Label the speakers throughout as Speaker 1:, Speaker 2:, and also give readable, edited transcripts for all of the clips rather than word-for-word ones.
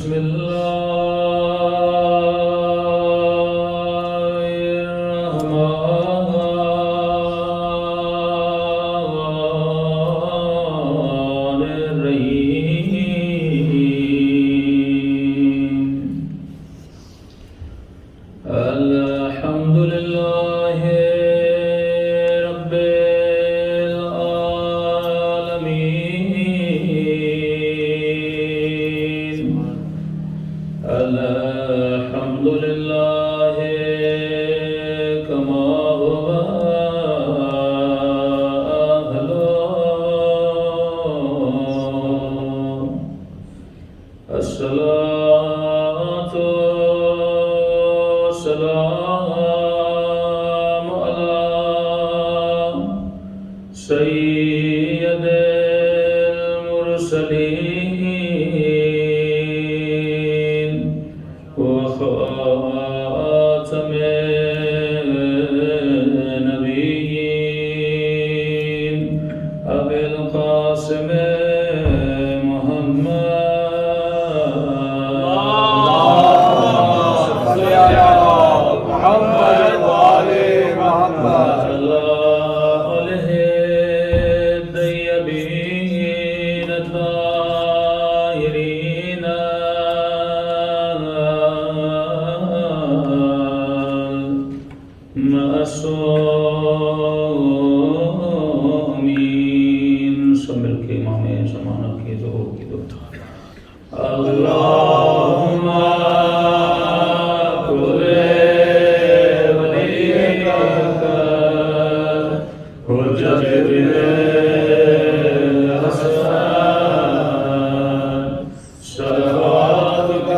Speaker 1: بسم الله الرحمن الرحيم الحمد لله رب العالمين الحمد لله كما هو أهله الصلاة والسلام على سيد المرسلين وخاتم النبيين أبي القاسم معصومین سب مل کے امام زمانہ کی ظہور کی دعا اللہم کل ولیک حجت بن حسن صلواتک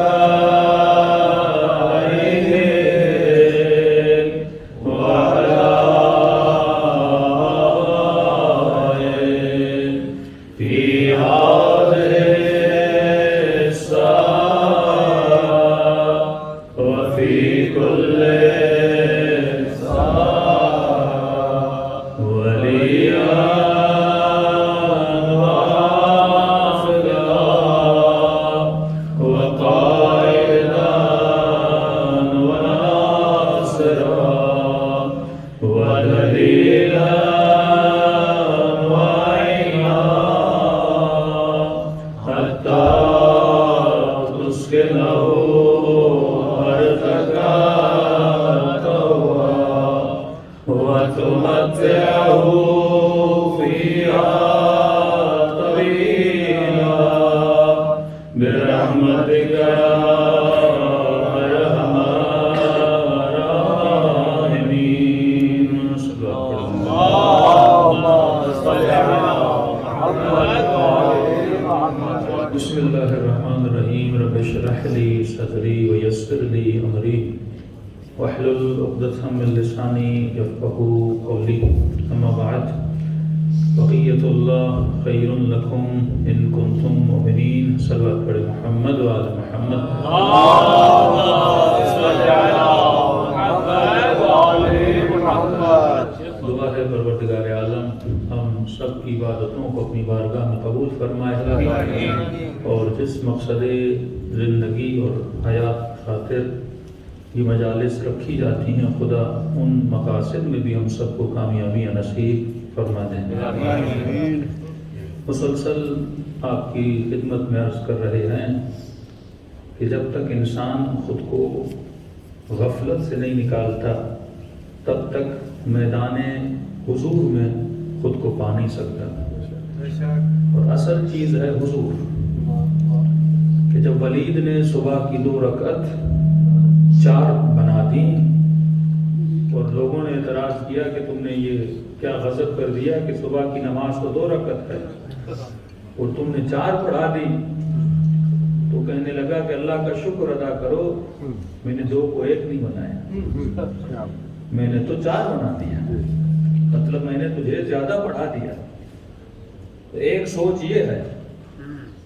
Speaker 1: وتمتعه فيها طويلا برحمتك يا أرحم الراحمين. اللهم صل على محمد. بسم الله الرحمن الرحيم. رب اشرح لي صدري ويسر لي أمري واحلل عقدة من لساني يفقهوا قولي. أما بعد بقية الله خير لكم إن كنتم مؤمنين. صلوات پڑھ محمد وعلى محمد. اللهم صل على محمد وعلى محمد. دعا ہے پروردگار عالم ہم سب کی عبادتوں کو اپنی بارگاہ میں قبول فرمائے اور جس مقصد زندگی اور حیات خاطر یہ مجالس رکھی جاتی ہیں خدا ان مقاصد میں بھی ہم سب کو کامیابی نصیب فرما دیں. مسلسل آپ کی خدمت میں عرض کر رہے ہیں کہ جب تک انسان خود کو غفلت سے نہیں نکالتا تب تک میدان حضور میں خود کو پا نہیں سکتا. اور اصل چیز ہے حضور کہ جب ولید نے صبح کی 2 رکعت 4 بنا دی اور لوگوں نے اعتراض کیا کہ تم نے یہ کیا غضب کر دیا کہ صبح کی نماز تو 2 رکعت ہے اور تم نے 4 پڑھا دی. تو کہنے لگا کہ اللہ کا شکر ادا کرو میں نے 2 کو 1 نہیں بنایا, میں نے تو 4 بنا دیا, مطلب میں نے تجھے زیادہ پڑھا دیا. تو ایک سوچ یہ ہے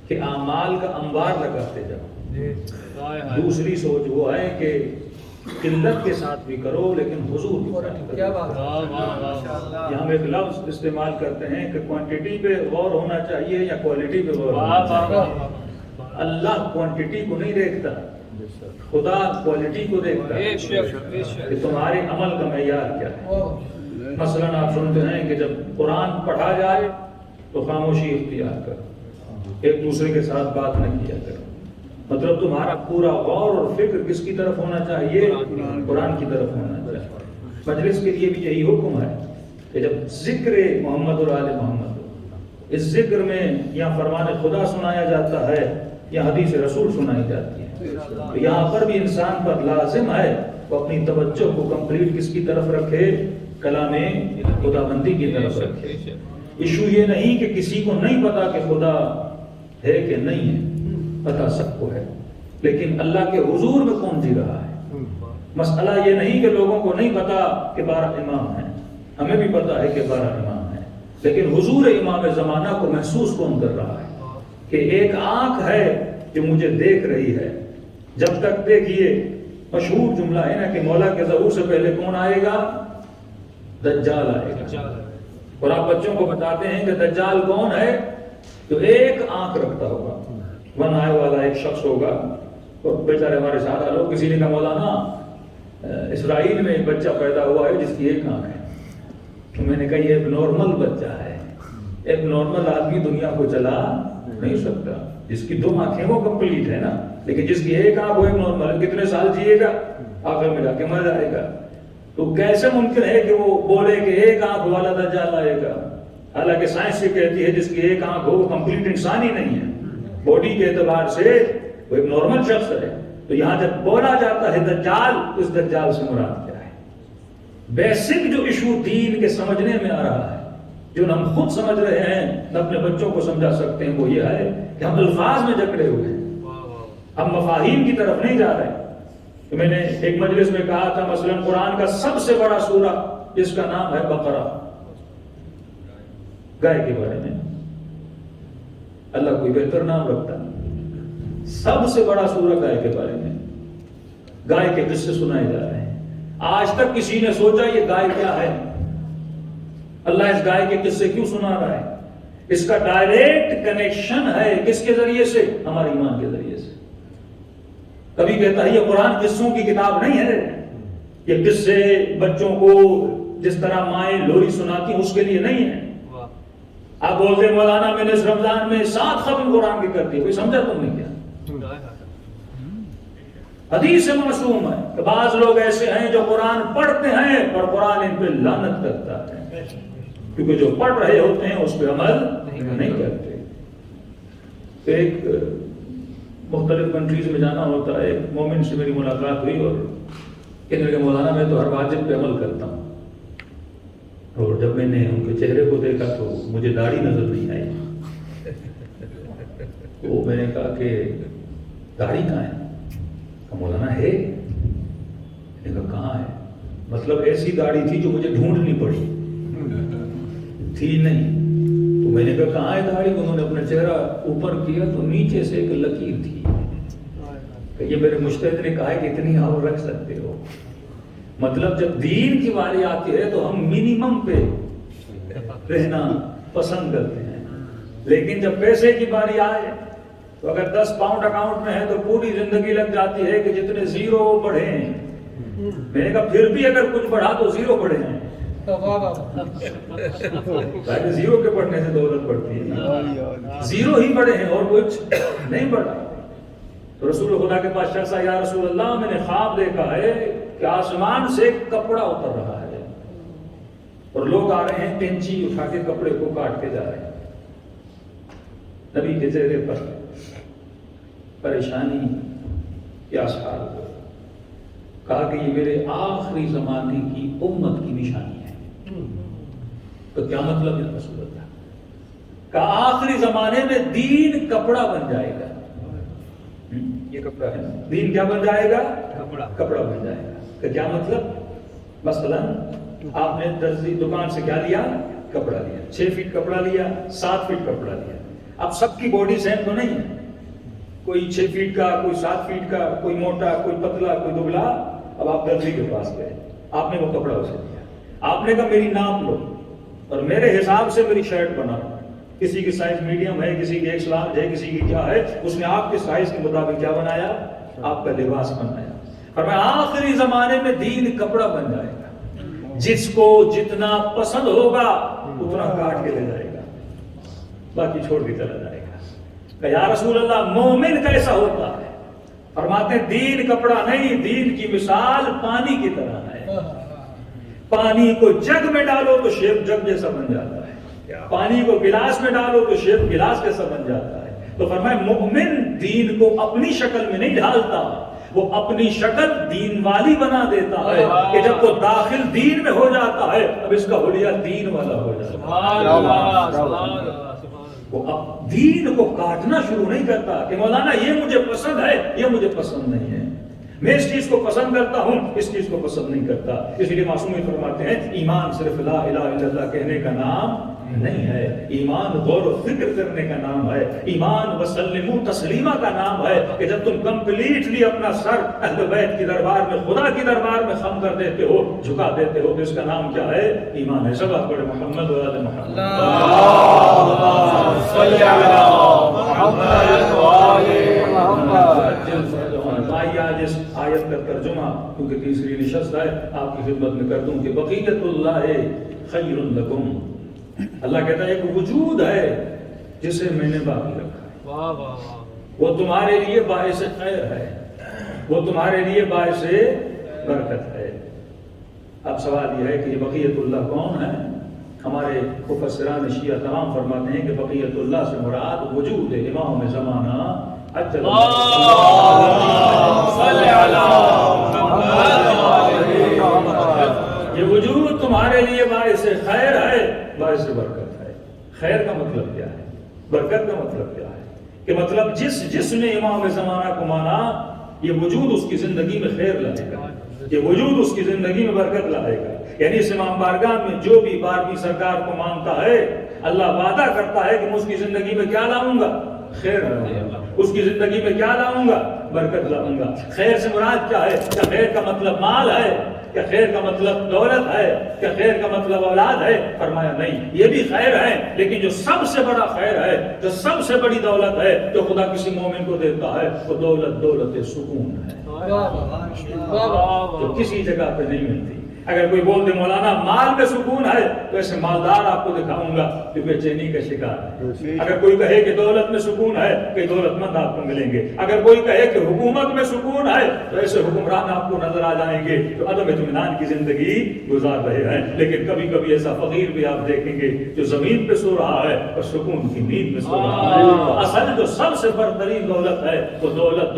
Speaker 1: کہ اعمال کا انبار لگاتے جاؤ. دوسری سوچ وہ ہے کہ قلت کے ساتھ بھی کرو لیکن حضور کی ساتھ کرو. یہ ہم ایک لفظ استعمال کرتے ہیں کہ کوانٹٹی پہ غور ہونا چاہیے یا کوالٹی پہ غور ہونا چاہیے. اللہ کوانٹٹی کو نہیں دیکھتا، خدا کوالٹی کو دیکھتا ہے کہ تمہارے عمل کا معیار کیا ہے۔ مثلا آپ سنتے ہیں کہ جب قرآن پڑھا جائے تو خاموشی اختیار کرو، ایک دوسرے کے ساتھ بات نہ کیا کرو، مطلب تمہارا پورا غور اور فکر کس کی طرف ہونا چاہیے؟ قرآن کی طرف ہونا چاہیے۔ مجلس کے لیے بھی یہی حکم ہے کہ جب ذکر محمد اور آل محمد ہو، اس ذکر میں یا فرمان خدا سنایا جاتا ہے یا حدیث رسول سنائی جاتی ہے، تو یہاں پر بھی انسان پر لازم ہے وہ اپنی توجہ کو کمپلیٹ کس کی طرف رکھے؟ کلام خدا بندی کی طرف رکھے۔ ایشو یہ نہیں کہ کسی کو نہیں پتا کہ خدا ہے کہ نہیں ہے، پتا سب کو ہے، لیکن اللہ کے حضور میں کون جی رہا ہے؟ مسئلہ یہ نہیں کہ لوگوں کو نہیں پتا کہ 12 امام ہیں، ہمیں بھی پتا ہے کہ 12 امام ہیں، لیکن حضور امام زمانہ کو محسوس کون کر رہا ہے کہ ایک آنکھ ہے جو مجھے دیکھ رہی ہے۔ جب تک دیکھیے مشہور جملہ ہے نا کہ مولا کے ظہور سے پہلے کون آئے گا؟ دجال آئے گا۔ اور آپ بچوں کو بتاتے ہیں کہ دجال کون ہے؟ جو ایک آنکھ رکھتا ہوگا، ون آئے والا ایک شخص ہوگا۔ اور بیچارے ہمارے ساتھ لوگ، کسی نے کہا مولانا اسرائیل میں ایک بچہ پیدا ہوا ہے جس کی ایک آنکھ ہے، تو میں نے کہا یہ ایک نارمل بچہ ہے، ایک نارمل آدمی دنیا کو چلا نہیں سکتا، جس کی 2 آنکھیں وہ کمپلیٹ ہے نا، لیکن جس کی ایک آنکھ وہ ایک نارمل ہے، کتنے سال جیے گا؟ آخر میں جا کے مر جائے گا۔ تو کیسے ممکن ہے کہ وہ بولے کہ ایک آنکھ والا دجال آئے گا؟ حالانکہ سائنس یہ کہتی ہے جس کی ایک آنکھ ہو وہ کمپلیٹ انسان ہی نہیں ہے، باڈی کے اعتبار سے وہ ایک نارمل شخص ہے۔ تو یہاں جب بولا جاتا ہے دجال، اس دجال سے مراد کیا ہے؟ بیسک جو ایشو دین کے سمجھنے میں آ رہا ہے، جو ہم خود سمجھ رہے ہیں، نہ اپنے بچوں کو سمجھا سکتے ہیں، وہ یہ ہے کہ ہم الفاظ میں جکڑے ہوئے ہیں، ہم مفاہیم کی طرف نہیں جا رہے۔ تو میں نے ایک مجلس میں کہا تھا مثلا قرآن کا سب سے بڑا سورہ جس کا نام ہے بقرہ، گائے کے بارے میں اللہ کوئی بہتر نام رکھتا ہے۔ سب سے بڑا سورہ گائے کے بارے میں، گائے کے قصے سنائے جا رہے ہیں۔ آج تک کسی نے سوچا یہ گائے کیا ہے؟ اللہ اس گائے کے قصے کیوں سنا رہا ہے؟ اس کا ڈائریکٹ کنیکشن ہے کس کے ذریعے سے؟ ہمارے ایمان کے ذریعے سے۔ کبھی کہتا ہے یہ قرآن قصوں کی کتاب نہیں ہے، یہ قصے بچوں کو جس طرح مائیں لوری سناتی ہیں اس کے لیے نہیں ہے۔ آپ بولتے مولانا میں نے اس رمضان میں 7 ختم قرآن کی کر دی، کوئی سمجھا تم نے کیا؟ حدیث معصوم ہے کہ بعض لوگ ایسے ہیں جو قرآن پڑھتے ہیں پر قرآن ان پہ لعنت کرتا ہے، کیونکہ جو پڑھ رہے ہوتے ہیں اس پہ عمل نہیں کرتے۔ ایک مختلف کنٹریز میں جانا ہوتا ہے، ایک مومن سے میری ملاقات ہوئی اور کہنے لگے مولانا میں تو ہر واجب پہ عمل کرتا ہوں، اور جب میں نے ان کے چہرے کو دیکھا تو مجھے داڑھی نظر نہیں آئی۔ تو میں نے کہا کہ داڑھی کہاں ہے؟ مولانا ہے؟ میں نے کہا کہاں ہے؟ مطلب ایسی داڑھی تھی جو مجھے ڈھونڈنی پڑی تھی نہیں۔ تو میں نے کہا کہاں ہے داڑھی؟ انہوں نے اپنا چہرہ اوپر کیا تو نیچے سے ایک لکیر تھی کہ یہ میرے مجتہد نے کہا ہے کہ اتنی اور رکھ سکتے ہو۔ مطلب جب دین کی باری آتی ہے تو ہم منیمم پہ رہنا پسند کرتے ہیں، لیکن جب پیسے کی باری آئے تو اگر 10 پاؤنڈ اکاؤنٹ میں ہے تو پوری زندگی لگ جاتی ہے کہ جتنے زیرو بڑھے ہیں۔ میں نے کہا پھر بھی اگر کچھ بڑھا تو زیرو بڑھے ہیں، زیرو کے بڑھنے سے دولت بڑھتی ہے، زیرو ہی بڑھے ہیں اور کچھ نہیں بڑھا۔ تو رسول خدا کے پاس شخص یا رسول اللہ میں نے خواب دیکھا ہے کہ آسمان سے کپڑا اتر رہا ہے اور لوگ آ رہے ہیں کینچی اٹھا کے کپڑے کو کاٹ کے جا رہے ہیں۔ نبی کے چہرے پر پریشانی کیا حال ہو، کہا کہ یہ میرے آخری زمانے کی امت کی نشانی ہے۔ تو کیا مطلب ہے رسول اللہ؟ کہا آخری زمانے میں دین کپڑا بن جائے گا۔ یہ کپڑا ہے، دین کیا بن جائے گا؟ کپڑا بن جائے گا۔ کہ کیا مطلب؟ مثلا آپ نے درزی دکان سے کیا لیا؟ کپڑا لیا، 6 فٹ کپڑا لیا، 7 فٹ کپڑا لیا۔ اب سب کی باڈی سیم تو نہیں ہے، کوئی 6 فٹ کا، کوئی 7 فٹ کا، کوئی موٹا، کوئی پتلا، کوئی دبلا۔ اب آپ درزی کے پاس گئے، آپ نے وہ کپڑا اسے دیا، آپ نے کہا میری ناپ لو اور میرے حساب سے میری شرٹ بناؤ۔
Speaker 2: کسی کی سائز میڈیم ہے، کسی کی ایک لارج ہے، کسی کی کیا ہے، اس نے آپ کے سائز کے مطابق کیا بنایا؟ آپ کا لباس بنایا. فرمایا آخری زمانے میں دین کپڑا بن جائے گا، جس کو جتنا پسند ہوگا اتنا کاٹ کے لے جائے گا، باقی چھوڑ کے چلا جائے گا. کہ یا رسول اللہ مومن کیسا ہوتا ہے؟ فرماتے ہیں دین کپڑا نہیں، دین کی مثال پانی کی طرح ہے. پانی کو جگ میں ڈالو تو شیپ جگ جیسا بن جاتا ہے، پانی کو گلاس میں ڈالو تو شیپ گلاس جیسا بن جاتا ہے. تو فرمایا مومن دین کو اپنی شکل میں نہیں ڈھالتا، وہ اپنی شکل دین والی بنا دیتا ہے کہ جب وہ داخل دین میں ہو جاتا ہے اب اس کا حلیہ دین والا ہو جاتا ہے. وہ اب دین کو کاٹنا شروع نہیں کرتا کہ مولانا یہ مجھے پسند ہے، یہ مجھے پسند نہیں ہے، میں اس چیز کو پسند کرتا ہوں، اس چیز کو پسند نہیں کرتا. اس لیے معصوم فرماتے ہیں ایمان صرف لا الہ الا اللہ کہنے کا نام نہیں ہے، ایمان غور و فکر کرنے کا نام ہے، ایمان وسلموا تسلیمہ کا نام ہے کہ جب تم کمپلیٹلی اپنا سر اہل بیت کی دربار میں، خدا کی دربار میں خم کر دیتے ہو، جھکا دیتے ہو، تو اس کا نام کیا ہے؟ ایمان ہے. سب آپ پڑھے محمد و آل محمد. اللهم صل علی محمد و آل محمد. آئیے آج اس آیت کا ترجمہ کیونکہ تیسری نشست ہے آپ کی خدمت میں کر دوں کہ بقیت اللہ خیر لکم. اللہ کہتا ہے ایک وجود ہے جسے میں نے باقی رکھا ہے، وہ تمہارے لیے باعث خیر ہے، وہ تمہارے لیے باعث برکت ہے. اب سوال یہ ہے کہ یہ بقیت اللہ کون ہے؟ ہمارے مفسران شیعہ تمام فرماتے ہیں کہ بقیت اللہ سے مراد وجود امام زمانہ یہ وجود تمہارے لیے باعث خیر ہے، باعث برکت ہے. خیر کا مطلب کیا ہے؟ برکت کا مطلب کیا ہے؟ کہ مطلب جس نے امام زمانہ کو مانا یہ وجود اس کی زندگی میں خیر لائے گا، یہ وجود اس کی زندگی میں برکت لائے گا. یعنی اس امام بارگاہ میں جو بھی بارہویں سرکار کو مانتا ہے اللہ وعدہ کرتا ہے کہ میں اس کی زندگی میں کیا لاؤں گا؟ خیر لاؤں گا. اس کی زندگی میں کیا لاؤں گا؟ برکت لاؤں گا. خیر سے مراد کیا ہے؟ کیا خیر کا مطلب مال ہے؟ کیا خیر کا مطلب دولت ہے؟ کیا خیر کا مطلب اولاد ہے؟ فرمایا نہیں، یہ بھی خیر ہے، لیکن جو سب سے بڑا خیر ہے، جو سب سے بڑی دولت ہے جو خدا کسی مومن کو دیتا ہے وہ دولت سکون ہے جو کسی جگہ پہ نہیں ملتی. اگر کوئی بول دے مولانا مال میں سکون ہے تو ایسے مالدار آپ کو دکھاؤں گا جو بے چینی کا شکار ہے. اگر کوئی کہے کہ دولت میں سکون ہے کہ دولت مند آپ کو ملیں گے. اگر کوئی کہے کہ حکومت میں سکون ہے تو ایسے حکمران آپ کو نظر آ جائیں گے جو عدم اطمینان کی زندگی گزار رہے ہیں. لیکن کبھی کبھی ایسا فقیر بھی آپ دیکھیں گے جو زمین پہ سو رہا ہے اور سکون کی نیند میں سو رہا ہے. اصل جو سب سے برترین دولت ہے وہ دولت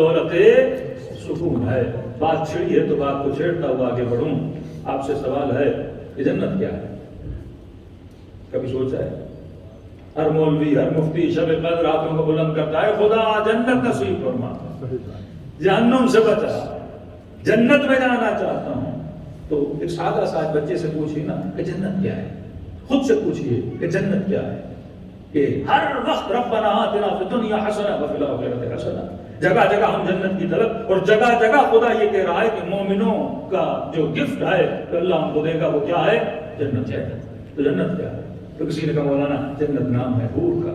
Speaker 2: سکون ہے. بات چھڑی ہے تو بات کو چھیڑتا ہوا آگے بڑھوں. آپ سے سوال ہے کہ جنت کیا ہے؟ کبھی سوچا ہے؟ ہر مولوی ہر مفتی شب قدر راتوں کو بلند کرتا ہے خدا جنت نصیب فرما، جہنم سے بچا، جنت میں جانا چاہتا ہوں. تو ایک سادہ سا بچے سے پوچھیے نا کہ جنت کیا ہے، خود سے پوچھیے کہ جنت کیا ہے. کہ ہر وقت ربنا آتنا فی الدنیا حسنہ وفی الآخرۃ حسنہ، جگہ جگہ ہم جنت کی طرف، اور جگہ جگہ خدا یہ کہہ رہا ہے کہ مومنوں کا جو گفٹ ہے تو اللہ ہم کو دے گا وہ کیا ہے؟ جنت ہے. تو جنت کیا ہے؟ تو کسی نے کہا مولانا جنت نام ہے حور کا.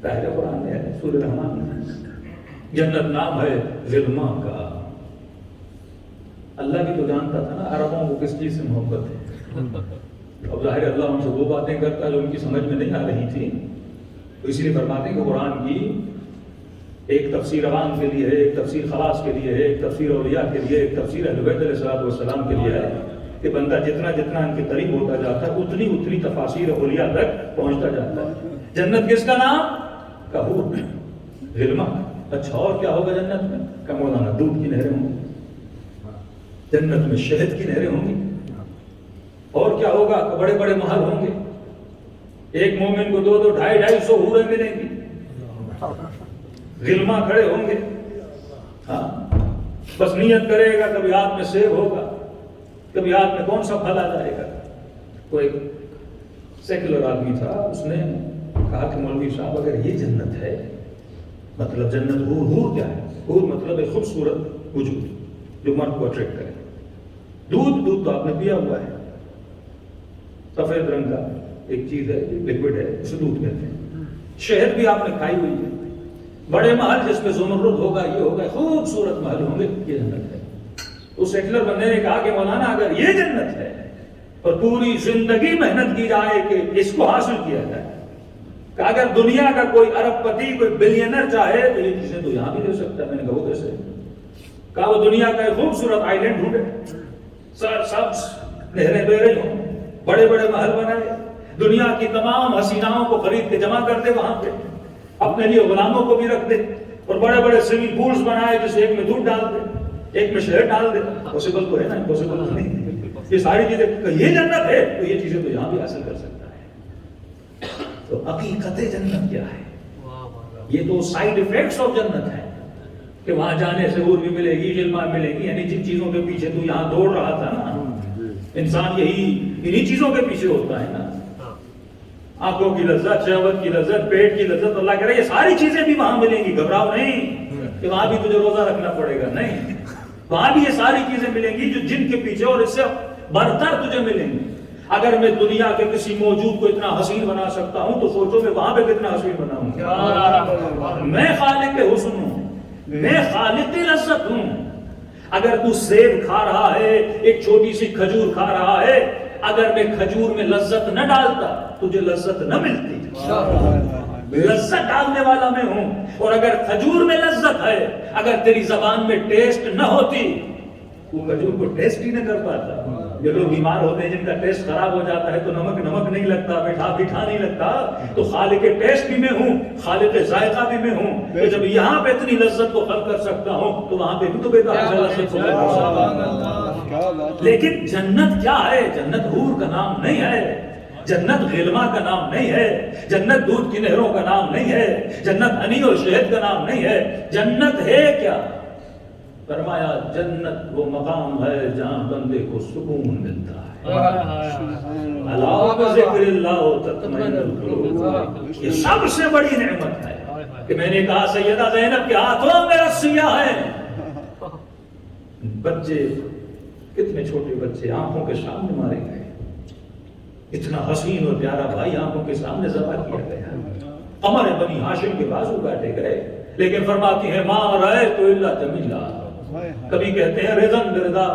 Speaker 2: پہلے قرآن میں ہے سورہ رحمان میں جنت نام ہے غلما کا. اللہ بھی تو جانتا تھا نا عربوں کو کس چیز سے محبت ہے. اب ظاہر اللہ ان سے وہ باتیں کرتا ہے جو ان کی سمجھ میں نہیں آ رہی تھی، تو اس لیے فرماتے ہیں کہ قرآن کی ایک تفسیر عوام کے لیے ہے، ایک تفسیر خواص کے لیے ہے، ایک تفسیر اولیاء کے لیے، ایک تفسیر اہل بیت علیہ الصلوۃ والسلام کے لیے ہے. کہ بندہ جتنا جتنا ان کے قریب ہوتا جاتا ہے اتنی اتنی تفاسیر اولیاء تک پہنچتا جاتا ہے. جنت کس کا نام؟ کہور، غلما. اچھا اور کیا ہوگا جنت میں؟ کہ مولانا دودھ کی نہریں ہوں گی، جنت میں شہد کی نہریں ہوں گی. اور کیا ہوگا؟ کہ بڑے بڑے محل ہوں گے، ایک مومن کو 200 250 حوریں ملیں گی، غلما کھڑے ہوں گے. ہاں بس نیت کرے گا کبھی ہاتھ میں سیب ہوگا، کبھی ہاتھ میں کون سا پھل آ جائے گا. کوئی سیکولر آدمی تھا، اس نے کہا کہ مولوی صاحب اگر یہ جنت ہے مطلب جنت حور کیا ہے؟ حور مطلب ایک خوبصورت وجود جو مرد کو اٹریکٹ کرے. دودھ تو آپ نے پیا ہوا ہے سفید رنگ کا، ایک چیز ہے لکوڈ ہے اسے دودھ کہتے ہیں. شہد بھی آپ نے کھائی ہوئی ہے. بڑے محل جس میں زمرد ہوگا یہ ہوگا خوبصورت محل ہوں گے یہ جنت ہے. اس سیٹلر بندے نے کہا کہ مولانا اگر یہ جنت ہے اور پوری زندگی محنت کی جائے کہ اس کو حاصل کیا جائے کہ اگر دنیا کا کوئی ارب پتی کوئی بلینر چاہے تو یہ چیزیں تو یہاں بھی دے سکتا ہے. میں نے کہا وہ کیسے؟ کہا وہ دنیا کا ایک خوبصورت آئی لینڈ ڈھونڈے سبز نہریں بہ رہی ہوں بڑے بڑے محل بنائے دنیا کی تمام حسیناؤں کو خرید کے جمع کر دے وہاں پہ اپنے لیے غلاموں کو بھی رکھ دے اور بڑے بڑے سوئمنگ پولز بنائے جسے ایک میں دودھ ڈال دے ایک میں شہد ڈال دے. پاسبل تو ہے نا امپاسبل تو نہیں. یہ ساری چیزیں یہ جنت ہے تو یہ چیزیں تو یہاں بھی حاصل کر سکتا ہے. تو حقیقت جنت کیا ہے؟ یہ تو سائیڈ ایفیکٹس آف جنت ہے کہ وہاں جانے سے حور بھی ملے گی علم ملے گی. یعنی جن چیزوں کے پیچھے تو یہاں دوڑ رہا تھا نا انسان یہی انہی چیزوں کے پیچھے ہوتا ہے نا. آنکھوں کی لذت شہوت کی لذت پیٹ کی لذت اللہ کہہ رہا ہے یہ ساری چیزیں بھی وہاں ملیں گی. گھبراؤ نہیں کہ وہاں بھی تجھے روزہ رکھنا پڑے گا. نہیں وہاں بھی یہ ساری چیزیں ملیں گی جو جن کے پیچھے اور اس سے برتر تجھے ملیں گی. اگر میں دنیا کے کسی موجود کو اتنا حسین بنا سکتا ہوں تو سوچو میں وہاں پہ کتنا حسین بناؤں. میں خالق حسن ہوں میں خالق لذت ہوں. اگر تو سیب کھا رہا ہے ایک چھوٹی سی کھجور کھا رہا ہے اگر میں کھجور میں لذت نہ ڈالتا تجھے لذت نہ ملتی. لذت ڈالنے والا میں ہوں. اور اگر کھجور میں لذت ہے اگر تیری زبان میں ٹیسٹ نہ ہوتی وہ کھجور کو ٹیسٹ ہی نہ کر پاتا. جو لوگ بیمار ہوتے ہیں جن کا ٹیسٹ خراب ہو جاتا ہے تو نمک نمک نہیں لگتا میٹھا نہیں لگتا. تو خالق ٹیسٹ بھی میں ہوں خالق ذائقہ بھی میں ہوں. تو جب یہاں پہ اتنی لذت کو خلق کر سکتا ہوں تو وہاں پہ بھی تو لذت کو خلق کر سکتا ہوں. لیکن جنت کیا ہے؟ جنت حور کا نام نہیں ہے. جنت غلما کا نام نہیں ہے. جنت دودھ کی نہروں کا نام نہیں ہے. جنت ہنی اور شہد کا نام نہیں ہے. جنت ہے کیا؟ فرمایا جنت وہ مقام ہے جہاں بندے کو سکون ملتا ہے. الا بذکر اللہ تطمئن القلوب. یہ سب سے بڑی نعمت ہے کہ میں نے کہا سیدہ زینب کے ہاتھوں میں رسیاں ہیں. بچے کتنے چھوٹے بچے آنکھوں کے سامنے مارے گئے. اتنا حسین اور پیارا بھائی آنکھوں کے سامنے ذبح کیا گیا. قمر بنی ہاشم کے بازو کاٹے گئے. لیکن فرماتی ہے ما رأیت الا جمیلا. کبھی کہتے ہیں رضن بردا.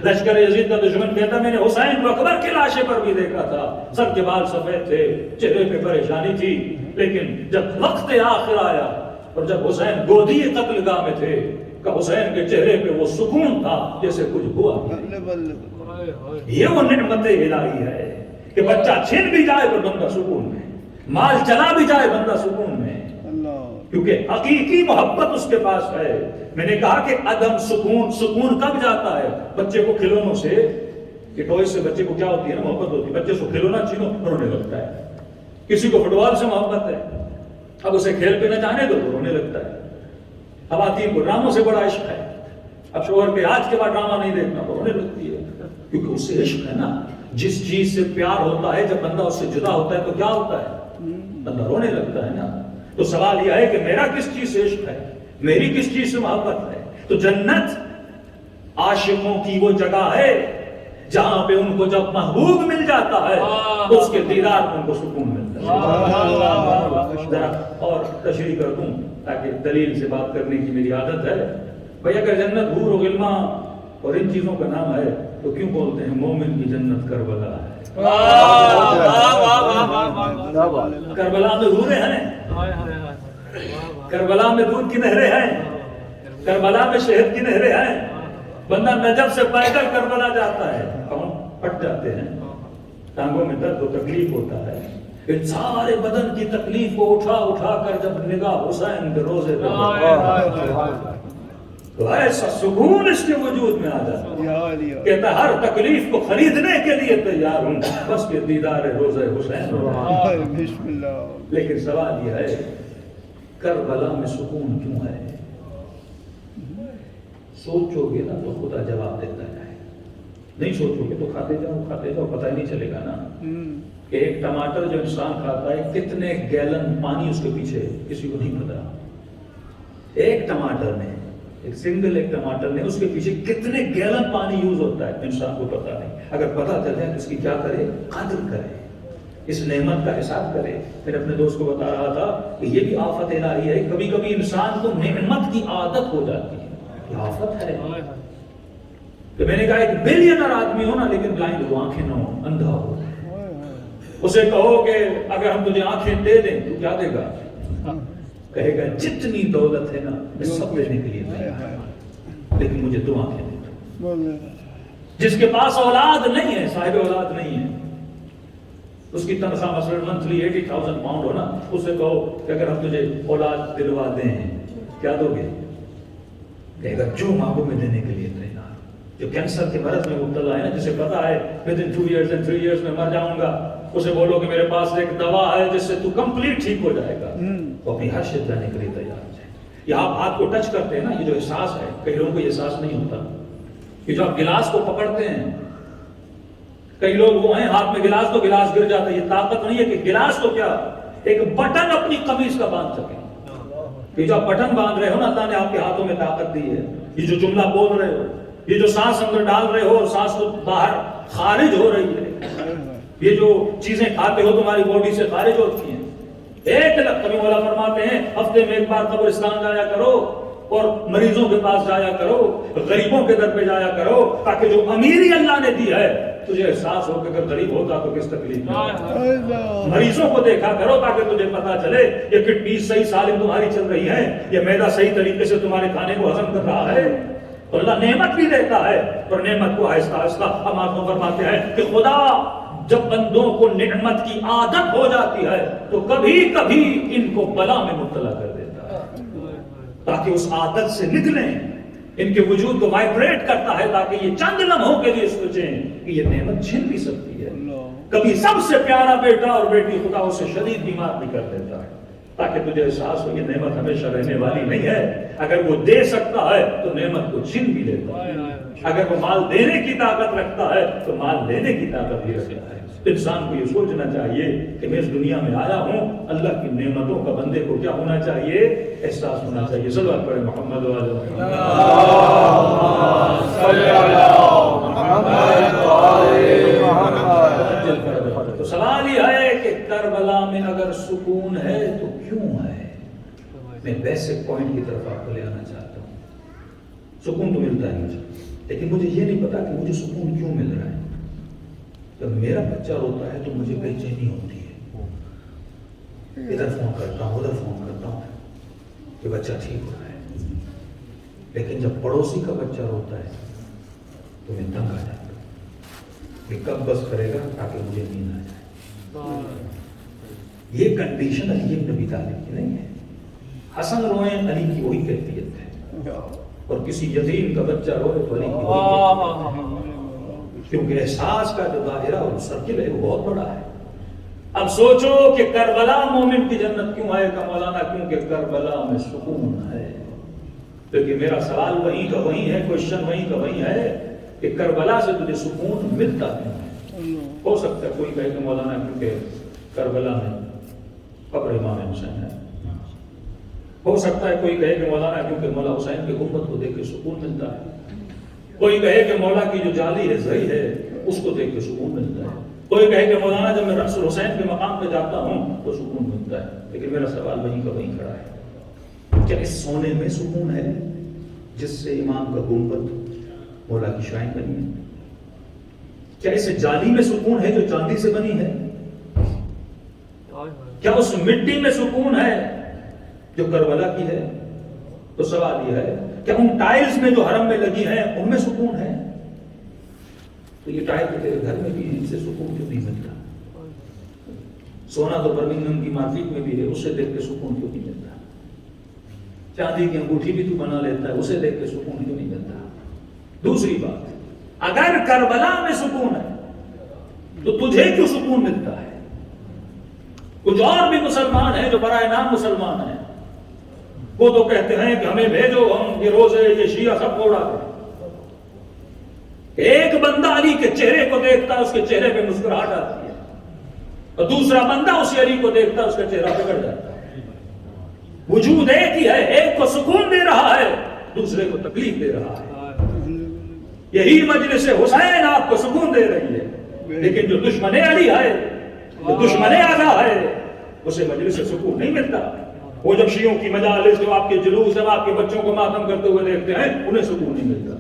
Speaker 2: لشکر یزید کا دشمن کہتا میں نے حسین کو اکبر کے لاشے پر بھی دیکھا تھا سر کے بال سفید تھے چہرے پہ پریشانی تھی. لیکن جب وقت آخر آیا اور جب حسین گودی قتل گاہ میں تھے کہ حسین کے چہرے پہ وہ سکون تھا جیسے کچھ ہوا. یہ وہ نعمت الہی ہے کہ بچہ چھن بھی جائے تو بندہ سکون میں مال چلا بھی جائے بندہ سکون میں کیونکہ حقیقی محبت اس کے پاس ہے. میں نے کہا کہ عدم سکون کب جاتا ہے؟ بچے کو کھلونوں سے کہ ٹوائز سے بچے کو کیا ہوتی ہے نا محبت ہوتی ہے. بچے کو کھلونا چھینو رونے لگتا ہے. کسی کو فٹ بال سے محبت ہے اب اسے کھیل پہ نہ جانے دو رونے لگتا ہے. خواتین کو ڈراموں سے بڑا عشق ہے. اب شوہر کے آج کے بعد ڈرامہ نہیں دیکھنا تو رونے لگتی ہے کیونکہ اس سے عشق ہے نا. جس چیز سے پیار ہوتا ہے جب بندہ اس سے جدا ہوتا ہے تو کیا ہوتا ہے؟ بندہ رونے لگتا ہے نا. تو سوال یہ ہے کہ میرا کس چیز سے عشق ہے میری کس چیز سے محبت ہے؟ تو جنت عاشقوں کی وہ جگہ ہے جہاں پہ ان کو جب محبوب مل جاتا ہے تو اس کے دیدار میں ان کو سکون ملتا ہے. ذرا اور تشریح کر دوں تاکہ دلیل سے بات کرنے کی میری عادت ہے. بھئی اگر جنت حور و غلما اور ان چیزوں کا نام ہے تو کیوں بولتے ہیں مومن کی جنت کربلا ہے؟ کربلا میں حوریں ہیں کربلا میں دودھ کی نہریں ہیں کربلا میں شہد کی نہریں ہیں. بندہ نجف سے پیدل کربلا جاتا ہے کون پھٹ جاتے ہیں ٹانگوں میں درد و تکلیف ہوتا ہے. ان سارے بدن کی تکلیف کو اٹھا کر جب نگاہ حسین کے روزے پہ تو ایسا سکون اس کے وجود میں آ جاتا ہے کہتا ہر تکلیف کو خریدنے کے لیے تیار ہوں بس کہ دیدار روزہ حسین. لیکن سوال یہ ہے کربلا میں سکون کیوں ہے؟ سوچو گے نا تو خدا جواب دیتا ہے. نہیں سوچو گے تو کھاتے جاؤ پتہ ہی نہیں چلے گا نا کہ ایک ٹماٹر جو انسان کھاتا ہے کتنے گیلن پانی اس کے پیچھے کسی کو نہیں پتا. ایک ٹماٹر میں ایک ٹماٹر نے اس کے پیچھے کتنے گیلن پانی یوز ہوتا ہے انسان کو پتا نہیں. اگر پتا چل جائے تو اس کی کیا کرے؟ قدر کرے. اس نعمت کا حساب کرے. پھر اپنے دوست کو بتا رہا تھا کہ یہ بھی آفت الہی ہے. کبھی کبھی انسان کو نعمت کی عادت ہو جاتی ہے. یہ آفت ہے کہ میں نے کہا ایک بلینر آدمی ہو نا لیکن بلائنڈ ہو, آنکھیں نہ ہو, اندھا ہو. اسے کہو کہ اگر ہم تجھے آنکھیں دے دیں تو کیا دے گا؟ کہے گا جتنی دولت ہے نا میں سب دینے کے لیے تیار ہوں, لیکن مجھے 2 آنکھیں دے دو. جس کے پاس اولاد نہیں ہے, صاحب اولاد نہیں ہے, اس کی تنخواہ مثلا منتھلی 80,000 پاؤنڈ ہو نا, اسے کہو کہ اگر ہم تجھے اولاد دلوا دیں کیا دو گے؟ کہے گا جو مانگو میں دینے کے لیے تیار. جو کینسر کے مرض میں مبتلا ہے نا, جسے پتا ہے within 2 years and 3 years میں مر جاؤں گا, اسے بولو کہ میرے پاس ایک دوا ہے جس سے تو کمپلیٹ ٹھیک ہو جائے گا, وہ اپنی ہر شد جانے کے لیے تیار ہو جائے. یہ آپ ہاتھ کو ٹچ کرتے ہیں نا, یہ جو احساس ہے کئی لوگوں کو یہ احساس نہیں ہوتا. یہ جو آپ گلاس کو پکڑتے ہیں, کئی لوگ وہ ہیں ہاتھ میں گلاس تو گلاس گر جاتا ہے. یہ طاقت نہیں ہے کہ گلاس تو کیا ایک بٹن اپنی قمیض کا باندھ سکے. یہ جو آپ بٹن باندھ رہے ہو نا, اللہ نے آپ کے ہاتھوں میں طاقت دی ہے. یہ جو جملہ بول رہے ہو, یہ جو سانس اندر ڈال رہے ہو اور سانس تو باہر خارج ہو رہی ہے, یہ جو چیزیں کھاتے ہو تمہاری باڈی سے خارج ہوتی ہیں. ایک کبھی مولا فرماتے ہیں ہفتے میں ایک بار قبرستان جایا کرو اور مریضوں کے پاس جایا کرو, غریبوں کے در پہ جایا کرو, تاکہ جو امیری اللہ نے دی ہے تجھے احساس ہو کہ اگر غریب ہوتا تو کس تکلیف میں. مریضوں کو دیکھا کرو تاکہ تجھے پتا چلے یہ کڈنی صحیح سالم تمہاری چل رہی ہے, یہ معدہ صحیح طریقے سے تمہارے کھانے کو ہضم کر رہا ہے. تو اللہ نعمت بھی دیتا ہے, اور نعمت کو آہستہ آہستہ ہم آپ کو فرماتے ہیں کہ خدا جب بندوں کو نعمت کی عادت ہو جاتی ہے تو کبھی کبھی ان کو بلا میں مبتلا کر دیتا ہے تاکہ اس عادت سے نکلیں. ان کے وجود کو وائبریٹ کرتا ہے تاکہ یہ چند لمحوں کے لیے سوچیں کہ یہ نعمت چھن بھی سکتی ہے. کبھی سب سے پیارا بیٹا اور بیٹی خدا اسے شدید بیمار بھی کر دیتا ہے تاکہ تجھے احساس ہو یہ نعمت ہمیشہ رہنے والی نہیں ہے. اگر وہ دے سکتا ہے تو نعمت کو چھین بھی لیتا ہے. اگر وہ مال دینے کی طاقت رکھتا ہے تو مال لینے کی طاقت بھی رکھتا ہے. انسان کو یہ سوچنا چاہیے کہ میں اس دنیا میں آیا ہوں, اللہ کی نعمتوں کا بندے کو کیا ہونا چاہیے؟ احساس ہونا چاہیے. صلوات پڑھیں محمد و آل محمد. تو سوال یہ ہے کہ کربلا میں اگر سکون ہے تو کیوں ہے؟ میں بیسک پوائنٹ کی طرف آپ کو لے آنا چاہتا ہوں. سکون تو ملتا ہے مجھے, لیکن مجھے یہ نہیں پتا کہ مجھے سکون کیوں مل رہا ہے. جب میرا بچہ روتا ہے تو مجھے بے چینی ہوتی ہے, ادھر فون کرتا ہوں ادھر فون کرتا ہوں کہ بچہ ٹھیک ہو رہا ہے. لیکن جب پڑوسی کا بچہ روتا ہے تو میں تنگ آ جاتا ہوں کہ کب بس کرے گا تاکہ مجھے نیند آ جائے. یہ کنڈیشن علی بن ابی طالب کی نہیں ہے. حسن روئیں علی کی وہی کیفیت ہے, اور کسی یتیم کا بچہ روئے تو علی کی وہی کیفیت ہے, کیونکہ احساس کا جو دائرہ اور سرکل ہے وہ بہت بڑا ہے. اب سوچو کہ کربلا مومن کی جنت کیوں ہے؟ کہ مولانا کیونکہ کربلا میں سکون ہے. کیونکہ میرا سوال وہیں کا وہیں ہے, کوشچن وہیں کا وہیں ہے کہ کربلا سے تجھے سکون ملتا کیوں ہے؟ ہو سکتا ہے کوئی کہے کہ مولانا کیونکہ کربلا میں قبر امام حسین ہے. ہو سکتا ہے کوئی کہے کہ مولانا کیونکہ مولا حسین کی غربت کو دیکھ کے سکون ملتا ہے. کوئی کہے کہ مولا کی جو جالی ہے زئی ہے اس کو دیکھ کے سکون ملتا ہے. کوئی کہے کہ مولانا جب میں رأس الحسین کے مقام پہ جاتا ہوں تو سکون ملتا ہے. لیکن میرا سوال وہیں کا وہیں کھڑا ہے, کیا اس سونے میں سکون ہے جس سے امام کا گنبد مولا کی شرائن بنی ہے؟ کیا اس جالی میں سکون ہے جو چاندی سے بنی ہے؟ کیا اس مٹی میں سکون ہے جو کربلا کی ہے؟ تو سوال یہ ہے کیا ان ٹائلز میں جو حرم میں لگی ہیں ان میں سکون ہے؟ تو یہ ٹائل تو تیرے گھر میں بھی ہے, ان سے سکون کیوں نہیں ملتا؟ سونا تو برمنگھم کی مارکیٹ میں بھی ہے, اسے دیکھ کے سکون کیوں نہیں ملتا؟ چاندی کی انگوٹھی بھی تو بنا لیتا ہے, اسے دیکھ کے سکون کیوں نہیں ملتا؟ دوسری بات, اگر کربلا میں سکون ہے تو تجھے کیوں سکون ملتا ہے؟ کچھ اور بھی مسلمان ہیں جو برائے نام مسلمان ہیں, وہ تو کہتے ہیں کہ ہمیں بھیجو, ہم یہ روزے یہ شیعہ سب کو اڑا دیں. ایک بندہ علی کے چہرے کو دیکھتا ہے اس کے چہرے پہ مسکراہٹ آتی ہے, اور دوسرا بندہ اسی علی کو دیکھتا ہے اس کا چہرہ بگڑ جاتا ہے. وجود ایک ہی ہے, ایک کو سکون دے رہا ہے دوسرے کو تکلیف دے رہا ہے. یہی مجلس حسین آپ کو سکون دے رہی ہے, لیکن جو دشمن علی ہے جو دشمن اعلیٰ ہے اسے مجلس سے سکون نہیں ملتا. وہ جب شیعوں کی مجالس، جب آپ کے جلوس، جب آپ کے بچوں کو ماتم کرتے ہوئے دیکھتے ہیں انہیں سکون نہیں ملتا.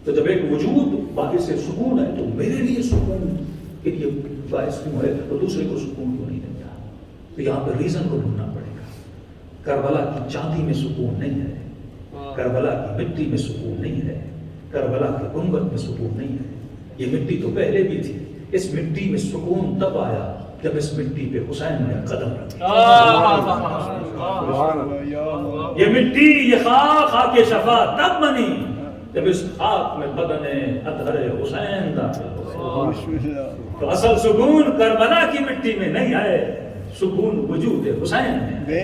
Speaker 2: تو جب ایک وجود باقی سے سکون ہے تو میرے لیے سکون کے لیے باعث کیوں ہے تو دوسرے کو سکون کیوں نہیں دیتا؟ تو یہاں پہ ریزن کو ڈھونڈنا پڑے گا. کربلا کی چاندی میں سکون نہیں ہے، کربلا کی مٹی میں سکون نہیں ہے، کربلا کی گنبد میں سکون نہیں ہے. یہ مٹی تو پہلے بھی تھی، اس مٹی میں سکون تب آیا جب اس مٹی پہ حسین نے قدم رکھا. یہ مٹی، یہ خاک شفا تب بنی جب اس خاک میں بدن اطہر حسین داخل ہوا. تو اصل سکون کربلا کی مٹی میں نہیں ہے، سکون وجود حسین میں.